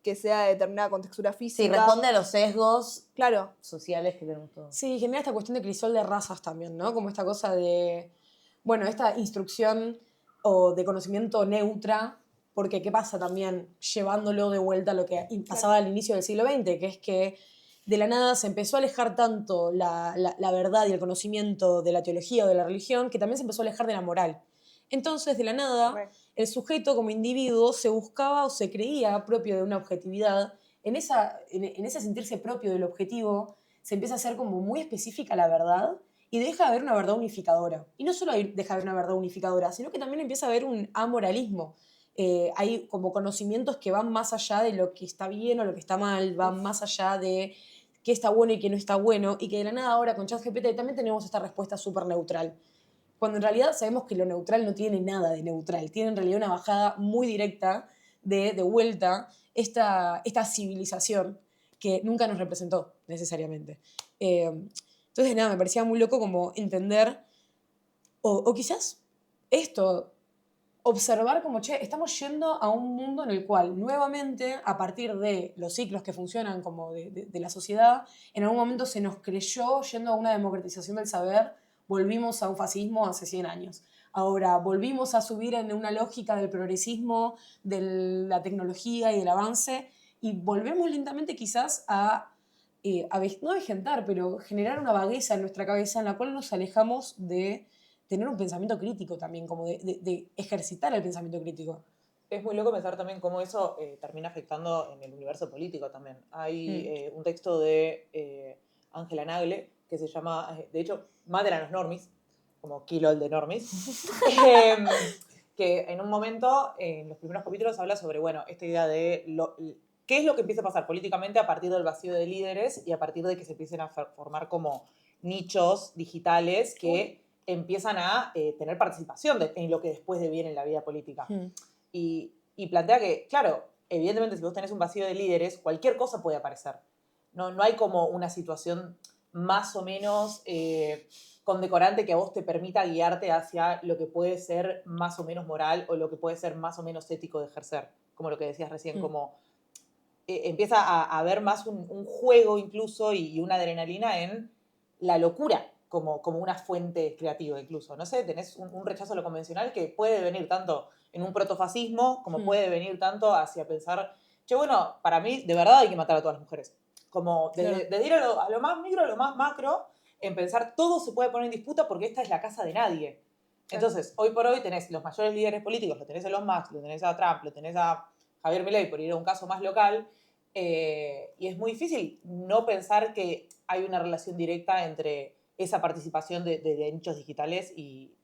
que sea de determinada contextura física. Sí, responde a los sesgos Claro. sociales que tenemos todos. Sí, genera esta cuestión de crisol de razas también, ¿no? Como esta cosa de, bueno, esta instrucción o de conocimiento neutra, porque ¿qué pasa también llevándolo de vuelta a lo que pasaba al inicio del siglo XX? Que es que de la nada se empezó a alejar tanto la verdad y el conocimiento de la teología o de la religión, que también se empezó a alejar de la moral. Entonces, de la nada, el sujeto como individuo se buscaba o se creía propio de una objetividad. En ese sentirse propio del objetivo, se empieza a hacer como muy específica la verdad y deja de haber una verdad unificadora. Y no solo deja de haber una verdad unificadora, sino que también empieza a haber un amoralismo. Hay como conocimientos que van más allá de lo que está bien o lo que está mal, van más allá de qué está bueno y qué no está bueno, y que de la nada ahora con ChatGPT también tenemos esta respuesta súper neutral. cuando en realidad sabemos que lo neutral no tiene nada de neutral, tiene en realidad una bajada muy directa de vuelta esta civilización que nunca nos representó necesariamente. Entonces, nada, me parecía muy loco como entender, o quizás esto, observar como, che, estamos yendo a un mundo en el cual nuevamente, a partir de los ciclos que funcionan como de la sociedad, en algún momento se nos creyó yendo a una democratización del saber, volvimos a un fascismo hace 100 años. Ahora volvimos a subir en una lógica del progresismo, de la tecnología y del avance, y volvemos lentamente quizás no avejentar, pero generar una vagueza en nuestra cabeza en la cual nos alejamos de tener un pensamiento crítico también, como de ejercitar el pensamiento crítico. Es muy loco pensar también cómo eso termina afectando en el universo político también. Hay un texto de Angela Nagle que se llama, de hecho, Maten a los normies, como Kill All the Normies, que en un momento, en los primeros capítulos, habla sobre, bueno, esta idea de qué es lo que empieza a pasar políticamente a partir del vacío de líderes y a partir de que se empiecen a formar como nichos digitales que empiezan a tener participación en lo que después deviene en la vida política. Y plantea que, claro, evidentemente si vos tenés un vacío de líderes, cualquier cosa puede aparecer. No hay como una situación más o menos condecorante que a vos te permita guiarte hacia lo que puede ser más o menos moral o lo que puede ser más o menos ético de ejercer. Como lo que decías recién, como empieza a haber más un juego incluso y una adrenalina en la locura como una fuente creativa incluso. No sé, tenés un rechazo a lo convencional que puede venir tanto en un protofascismo como puede venir tanto hacia pensar, che, bueno, para mí de verdad hay que matar a todas las mujeres. Como de ir a lo más micro, a lo más macro, en pensar todo se puede poner en disputa porque esta es la casa de nadie. Entonces, hoy por hoy tenés los mayores líderes políticos, lo tenés a Elon Musk, lo tenés a Trump, lo tenés a Javier Milei, por ir a un caso más local, y es muy difícil no pensar que hay una relación directa entre esa participación de nichos digitales y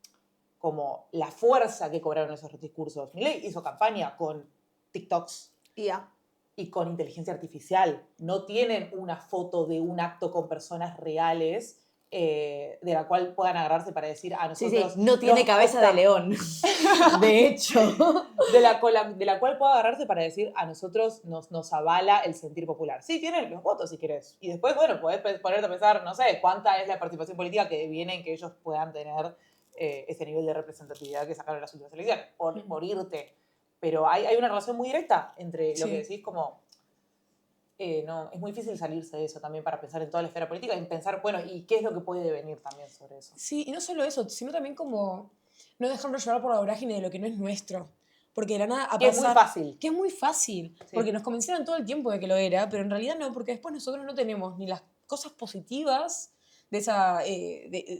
como la fuerza que cobraron esos discursos. Milei hizo campaña con TikToks IA. y con inteligencia artificial. No tienen una foto de un acto con personas reales de la cual puedan agarrarse para decir a nosotros... no tiene cabeza de león. De hecho. De la cual pueda agarrarse para decir a nosotros nos avala el sentir popular. Sí, tienen los votos si querés. Y después, bueno, podés ponerte a pensar, no sé, cuánta es la participación política que viene en que ellos puedan tener ese nivel de representatividad que sacaron en las últimas elecciones, por irte. Pero hay una relación muy directa entre lo que decís como... no, es muy difícil salirse de eso también para pensar en toda la esfera política y pensar, bueno, ¿y qué es lo que puede venir también sobre eso? Sí, y no solo eso, sino también como no dejarnos llevar por la vorágine de lo que no es nuestro. Porque de la nada a Que es muy fácil. Que es muy fácil. Sí. Porque nos convencieron todo el tiempo de que lo era, pero en realidad no, porque después nosotros no tenemos ni las cosas positivas de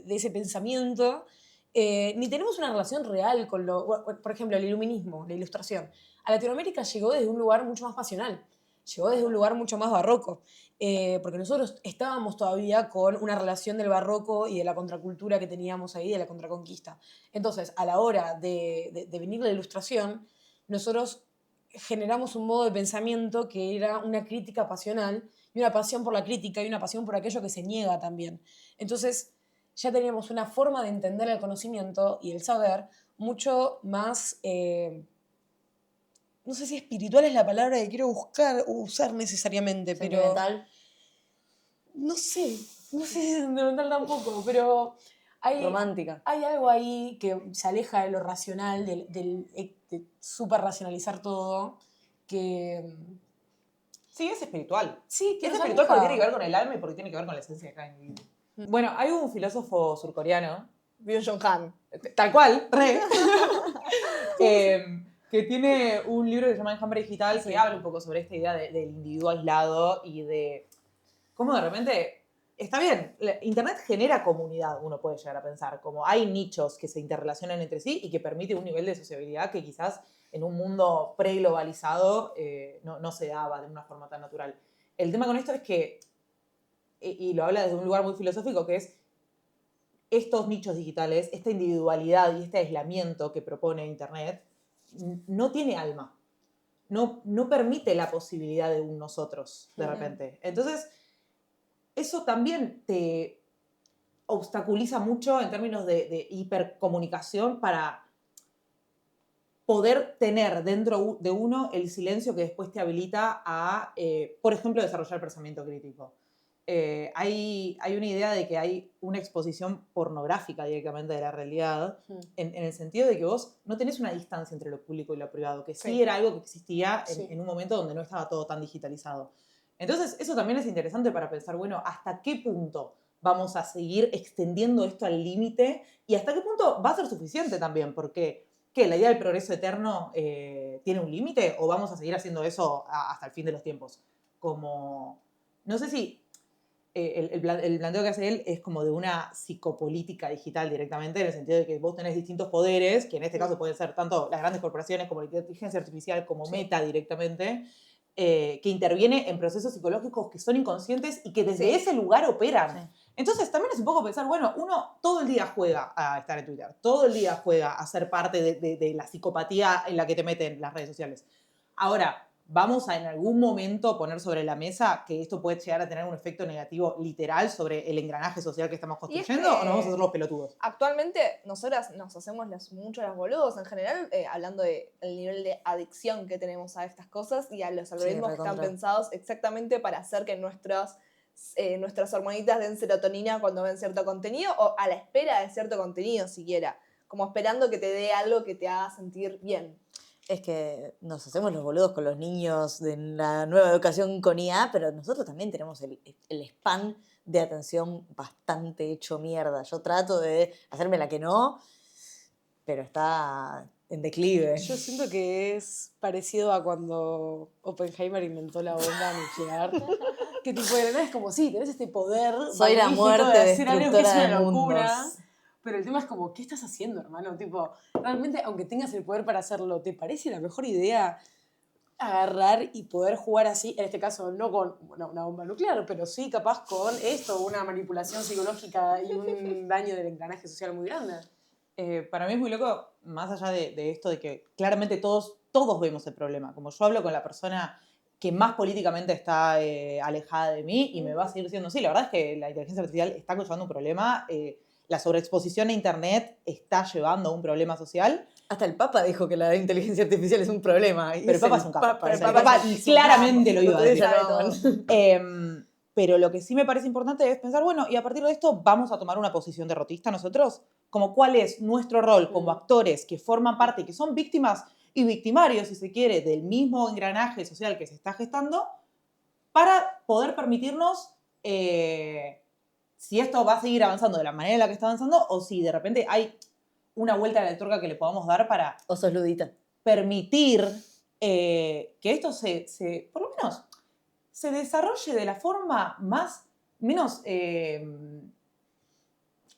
ese pensamiento, ni tenemos una relación real con por ejemplo, el iluminismo, la ilustración. A Latinoamérica llegó desde un lugar mucho más pasional, llegó desde un lugar mucho más barroco, porque nosotros estábamos todavía con una relación del barroco y de la contracultura que teníamos ahí, de la contraconquista. Entonces, a la hora de venir la ilustración, nosotros generamos un modo de pensamiento que era una crítica pasional y una pasión por la crítica y una pasión por aquello que se niega también. Entonces, ya teníamos una forma de entender el conocimiento y el saber mucho más... no sé si espiritual es la palabra que quiero usar necesariamente, pero... Sentimental. No sé si sentimental tampoco, pero Romántica. hay algo ahí que se aleja de lo racional, de super racionalizar todo, que... Sí, es espiritual. Sí, que Es nos espiritual porque aleja. tiene que ver con el alma y porque tiene que ver con la esencia de cada individuo. Bueno, hay un filósofo surcoreano, Byung-Chul Han. tal cual, que tiene un libro que se llama Enjambre Digital que habla un poco sobre esta idea del individuo aislado y de cómo de repente, está bien, Internet genera comunidad, uno puede llegar a pensar, como hay nichos que se interrelacionan entre sí y que permite un nivel de sociabilidad que quizás en un mundo pre-globalizado no se daba de una forma tan natural. El tema con esto es que, y lo habla desde un lugar muy filosófico, que es estos nichos digitales, esta individualidad y este aislamiento que propone Internet, no tiene alma. No permite la posibilidad de un nosotros, de repente. Entonces, eso también te obstaculiza mucho en términos de hipercomunicación para poder tener dentro de uno el silencio que después te habilita a, por ejemplo, desarrollar pensamiento crítico. Hay una idea de que hay una exposición pornográfica directamente de la realidad, en el sentido de que vos no tenés una distancia entre lo público y lo privado, que sí era algo que existía en un momento donde no estaba todo tan digitalizado. Entonces, eso también es interesante para pensar, bueno, ¿hasta qué punto vamos a seguir extendiendo esto al límite? Y ¿hasta qué punto va a ser suficiente también? Porque ¿qué? ¿La idea del progreso eterno tiene un límite o vamos a seguir haciendo eso hasta el fin de los tiempos? Como, no sé si el planteo que hace él es como de una psicopolítica digital directamente, en el sentido de que vos tenés distintos poderes, que en este caso pueden ser tanto las grandes corporaciones como la inteligencia artificial, como Meta directamente, que interviene en procesos psicológicos que son inconscientes y que desde ese lugar operan. Entonces también es un poco pensar, bueno, uno todo el día juega a estar en Twitter, todo el día juega a ser parte de la psicopatía en la que te meten las redes sociales. Ahora, ¿vamos a en algún momento poner sobre la mesa que esto puede llegar a tener un efecto negativo literal sobre el engranaje social que estamos construyendo o nos vamos a hacer los pelotudos? Actualmente nosotras nos hacemos mucho las boludos en general, hablando del nivel de adicción que tenemos a estas cosas y a los algoritmos que están recontra. pensados exactamente para hacer que nuestras hormonitas den serotonina cuando ven cierto contenido o a la espera de cierto contenido siquiera, como esperando que te dé algo que te haga sentir bien. Es que nos hacemos los boludos con los niños de la nueva educación con IA, pero nosotros también tenemos el span de atención bastante hecho mierda. Yo trato de hacerme la que no, pero está en declive. Yo siento que es parecido a cuando Oppenheimer inventó la bomba nuclear. Que tipo de la nada es como, sí, tenés este poder Soy la magnífico muerte de hacer algo que es destructora una de locura. mundos. Pero el tema es como, ¿qué estás haciendo, hermano? Tipo, realmente, aunque tengas el poder para hacerlo, ¿te parece la mejor idea agarrar y poder jugar así? En este caso, no con una bomba nuclear, pero sí capaz con esto, una manipulación psicológica y un daño del engranaje social muy grande. Para mí es muy loco, más allá de esto de que claramente todos vemos el problema. Como yo hablo con la persona que más políticamente está alejada de mí y me va a seguir diciendo, sí, la verdad es que la inteligencia artificial está causando un problema, la sobreexposición a Internet está llevando a un problema social. Hasta el Papa dijo que la inteligencia artificial es un problema. Pero el Papa es un capo. Papa, O sea, el Papa claramente lo iba a decir. Pero lo que sí me parece importante es pensar, bueno, y a partir de esto vamos a tomar una posición derrotista nosotros, como cuál es nuestro rol como actores que forman parte y que son víctimas y victimarios, si se quiere, del mismo engranaje social que se está gestando, para poder permitirnos si esto va a seguir avanzando de la manera en la que está avanzando o si de repente hay una vuelta de la tuerca que le podamos dar para O sos ludita. permitir que esto por lo menos, se desarrolle de la forma menos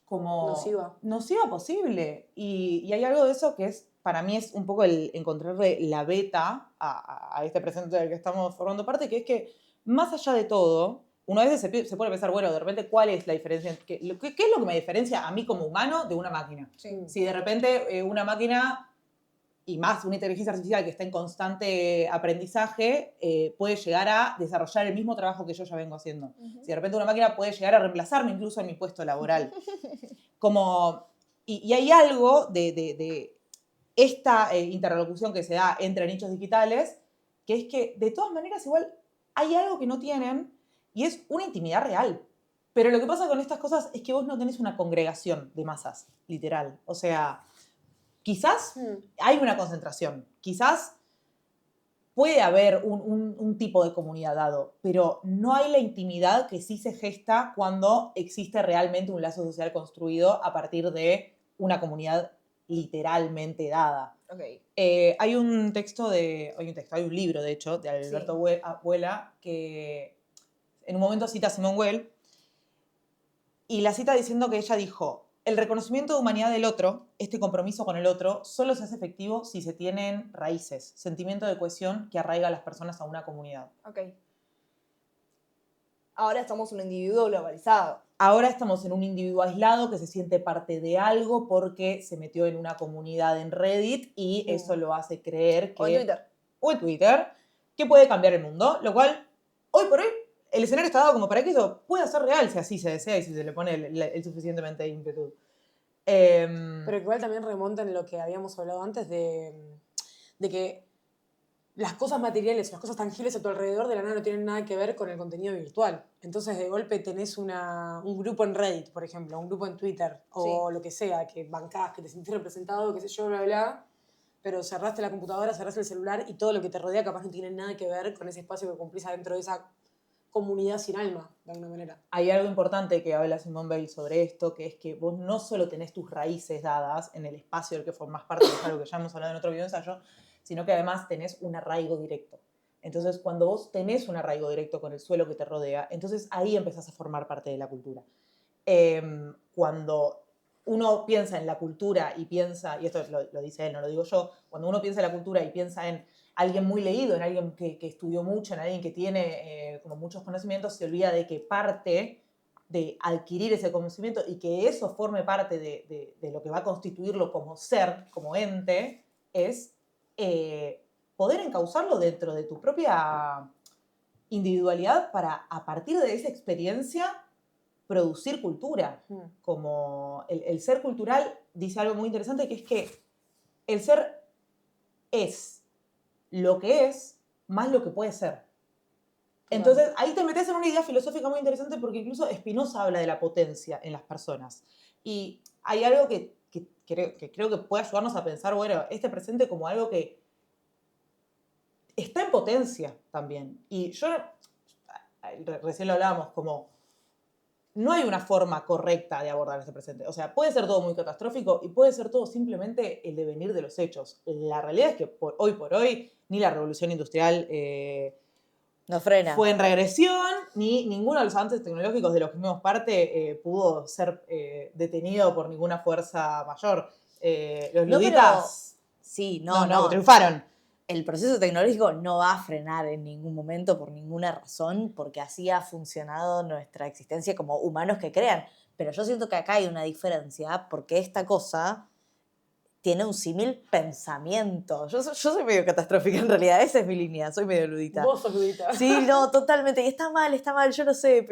como nociva posible. Y hay algo de eso que es, para mí es un poco el encontrarle la beta a este presente del que estamos formando parte, que es que más allá de todo, uno a veces se puede pensar, bueno, de repente, ¿cuál es la diferencia? ¿Qué es lo que me diferencia a mí como humano de una máquina? Sí. Si de repente una máquina, y más una inteligencia artificial que está en constante aprendizaje, puede llegar a desarrollar el mismo trabajo que yo ya vengo haciendo. Si de repente una máquina puede llegar a reemplazarme incluso en mi puesto laboral. Y hay algo de esta interlocución que se da entre nichos digitales, que es que de todas maneras igual hay algo que no tienen y es una intimidad real. Pero lo que pasa con estas cosas es que vos no tenés una congregación de masas, literal. O sea, quizás hay una concentración, quizás puede haber un tipo de comunidad dado, pero no hay la intimidad que sí se gesta cuando existe realmente un lazo social construido a partir de una comunidad literalmente dada. Okay. Hay un libro, de hecho, de Alberto Abuela, que en un momento cita a Simone Weil, y la cita diciendo que ella dijo: el reconocimiento de humanidad del otro, este compromiso con el otro, solo se hace efectivo si se tienen raíces, sentimiento de cohesión que arraiga a las personas a una comunidad. Ok. Ahora estamos en un individuo globalizado. Ahora estamos en un individuo aislado que se siente parte de algo porque se metió en una comunidad en Reddit y eso lo hace creer que... O en Twitter. O en Twitter, que puede cambiar el mundo, lo cual, hoy por hoy, el escenario está dado como para que eso pueda ser real si así se desea y si se le pone el suficientemente ímpetu. Pero igual también remonta en lo que habíamos hablado antes de que las cosas materiales, las cosas tangibles a tu alrededor de la nada no tienen nada que ver con el contenido virtual. Entonces de golpe tenés un grupo en Reddit, por ejemplo, un grupo en Twitter o lo que sea, que bancás, que te sentís representado, qué sé yo, bla, bla, pero cerraste la computadora, cerraste el celular y todo lo que te rodea capaz no tiene nada que ver con ese espacio que cumplís adentro de esa comunidad sin alma, de alguna manera. Hay algo importante que habla Simone Weil sobre esto, que es que vos no solo tenés tus raíces dadas en el espacio del que formás parte, que es algo que ya hemos hablado en otro video ensayo, sino que además tenés un arraigo directo. Entonces, cuando vos tenés un arraigo directo con el suelo que te rodea, entonces ahí empezás a formar parte de la cultura. Cuando uno piensa en la cultura y piensa, y esto lo dice él, no lo digo yo, cuando uno piensa en la cultura y piensa en alguien muy leído, en alguien que estudió mucho, en alguien que tiene como muchos conocimientos, se olvida de que parte de adquirir ese conocimiento y que eso forme parte de lo que va a constituirlo como ser, como ente, es poder encauzarlo dentro de tu propia individualidad para, a partir de esa experiencia, producir cultura. Como el ser cultural dice algo muy interesante, que es que el ser es lo que es más lo que puede ser. Entonces, ahí te metes en una idea filosófica muy interesante porque incluso Spinoza habla de la potencia en las personas. Y hay algo que creo que puede ayudarnos a pensar, bueno, este presente como algo que está en potencia también. Y yo, recién lo hablábamos, como no hay una forma correcta de abordar este presente. O sea, puede ser todo muy catastrófico y puede ser todo simplemente el devenir de los hechos. La realidad es que hoy por hoy ni la revolución industrial No frena. fue en regresión, ni ninguno de los avances tecnológicos de los que fuimos parte pudo ser detenido por ninguna fuerza mayor. Los No, luditas Sí, no, triunfaron. El proceso tecnológico no va a frenar en ningún momento por ninguna razón, porque así ha funcionado nuestra existencia como humanos que crean. Pero yo siento que acá hay una diferencia, porque esta cosa tiene un símil pensamiento. Yo soy medio catastrófica en realidad, esa es mi línea, soy medio ludita. Vos sos ludita. Sí, no, totalmente. Y está mal, yo lo sé.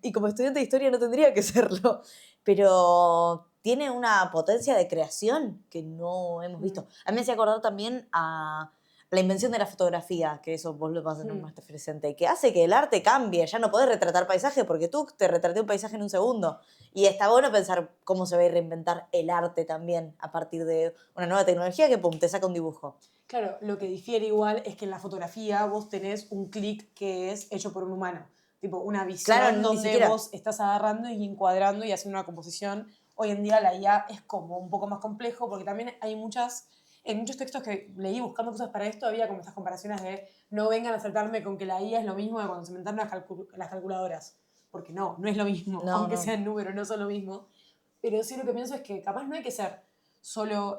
Y como estudiante de historia no tendría que serlo. Pero tiene una potencia de creación que no hemos visto. A mí me hacía acordar también a la invención de la fotografía, que eso vos lo vas a tener más presente, que hace que el arte cambie. Ya no podés retratar paisaje porque tú te retraté un paisaje en un segundo. Y está bueno pensar cómo se va a reinventar el arte también a partir de una nueva tecnología que, pum, te saca un dibujo. Claro, lo que difiere igual es que en la fotografía vos tenés un clic que es hecho por un humano. Tipo, una visión Claro, ni donde siquiera. vos estás agarrando y encuadrando y haciendo una composición. Hoy en día la IA es como un poco más complejo porque también hay en muchos textos que leí buscando cosas para esto había como estas comparaciones de no vengan a saltarme con que la IA es lo mismo de cuando se inventaron las calculadoras. Porque no es lo mismo, No, aunque no. sean números, no son lo mismo. Pero sí lo que pienso es que capaz no hay que ser solo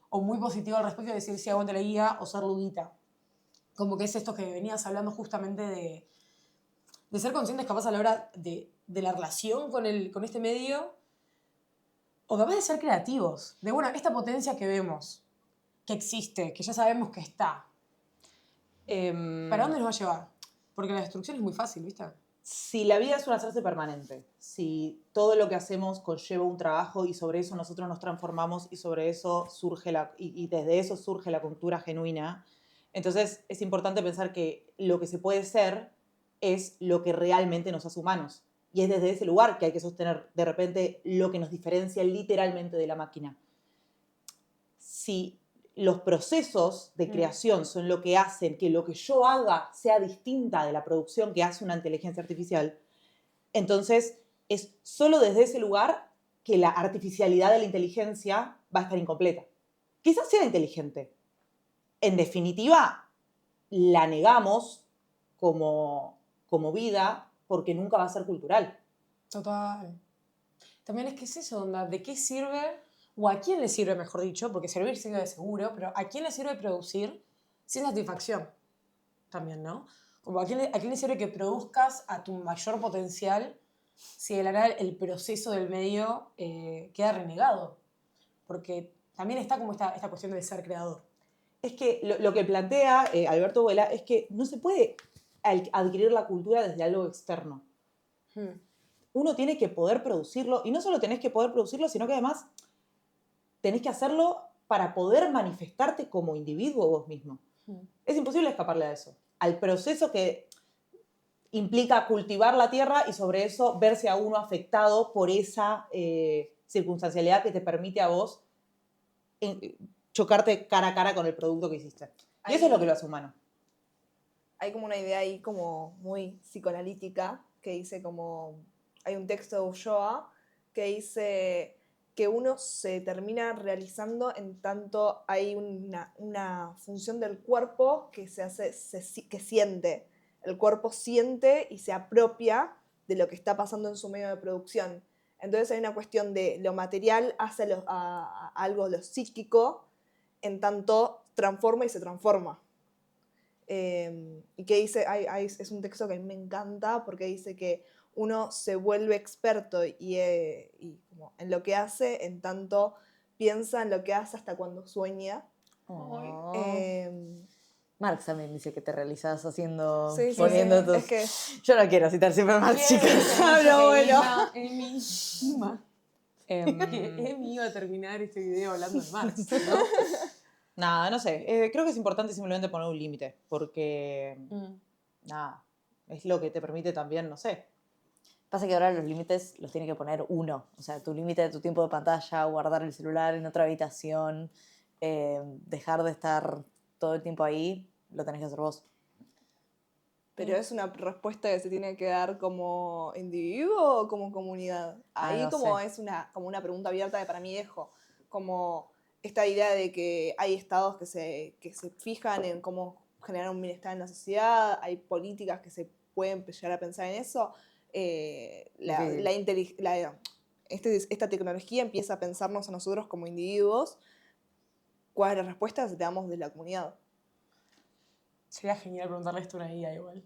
o muy positivo al respecto de decir si aguante la guía o ser ludita. Como que es esto que venías hablando justamente de ser conscientes capaz a la hora de la relación con este medio o capaz de ser creativos. De bueno, esta potencia que vemos, que existe, que ya sabemos que está, ¿para dónde nos va a llevar? Porque la destrucción es muy fácil, ¿viste? Si la vida es un hacerse permanente, si todo lo que hacemos conlleva un trabajo y sobre eso nosotros nos transformamos y sobre eso surge y desde eso surge la cultura genuina, entonces es importante pensar que lo que se puede ser es lo que realmente nos hace humanos. Y es desde ese lugar que hay que sostener de repente lo que nos diferencia literalmente de la máquina. Si los procesos de creación son lo que hacen que lo que yo haga sea distinta de la producción que hace una inteligencia artificial, entonces es solo desde ese lugar que la artificialidad de la inteligencia va a estar incompleta. Quizás sea inteligente. En definitiva, la negamos como vida porque nunca va a ser cultural. Total. También es que es eso, onda, ¿de qué sirve? O a quién le sirve, mejor dicho, porque servir sirve de seguro, pero ¿a quién le sirve producir sin satisfacción? También, ¿no? Como ¿a quién le sirve que produzcas a tu mayor potencial si de la nada el proceso del medio queda renegado? Porque también está como esta cuestión de ser creador. Es que lo que plantea Alberto Vuela es que no se puede adquirir la cultura desde algo externo. Uno tiene que poder producirlo, y no solo tenés que poder producirlo, sino que además tenés que hacerlo para poder manifestarte como individuo vos mismo. Es imposible escaparle a eso, al proceso que implica cultivar la tierra y sobre eso verse a uno afectado por esa circunstancialidad que te permite a vos chocarte cara a cara con el producto que hiciste. Y eso es lo que lo hace humano. Hay como una idea ahí como muy psicoanalítica que dice como... Hay un texto de Ulloa que dice que uno se termina realizando en tanto hay una función del cuerpo que que siente. El cuerpo siente y se apropia de lo que está pasando en su medio de producción. Entonces hay una cuestión de lo material hace a algo lo psíquico, en tanto transforma y se transforma. Y que dice, es un texto que a mí me encanta porque dice que uno se vuelve experto y como en lo que hace, en tanto piensa en lo que hace hasta cuando sueña. Marx también dice que te realizás haciendo, Sí, sí, poniendo sí. tus... Es que Yo no quiero citar siempre a Marx, chicas, pero bueno. Emi Em, iba a terminar este video hablando de Marx, ¿no? Nada, no sé. Creo que es importante simplemente poner un límite, porque nada, es lo que te permite también, no sé. Pasa que ahora los límites los tiene que poner uno. O sea, tu límite de tu tiempo de pantalla, guardar el celular en otra habitación, dejar de estar todo el tiempo ahí, lo tenés que hacer vos. pero es una respuesta que se tiene que dar como individuo o como comunidad. Ahí no como sé. es como una pregunta abierta que para mí dejo. Como esta idea de que hay estados que se fijan en cómo generar un bienestar en la sociedad, hay políticas que se pueden llegar a pensar en eso. Difícil. Esta tecnología empieza a pensarnos a nosotros como individuos. ¿Cuál es la respuesta? Se te damos de la comunidad. Sería genial preguntarle esto a una guía igual.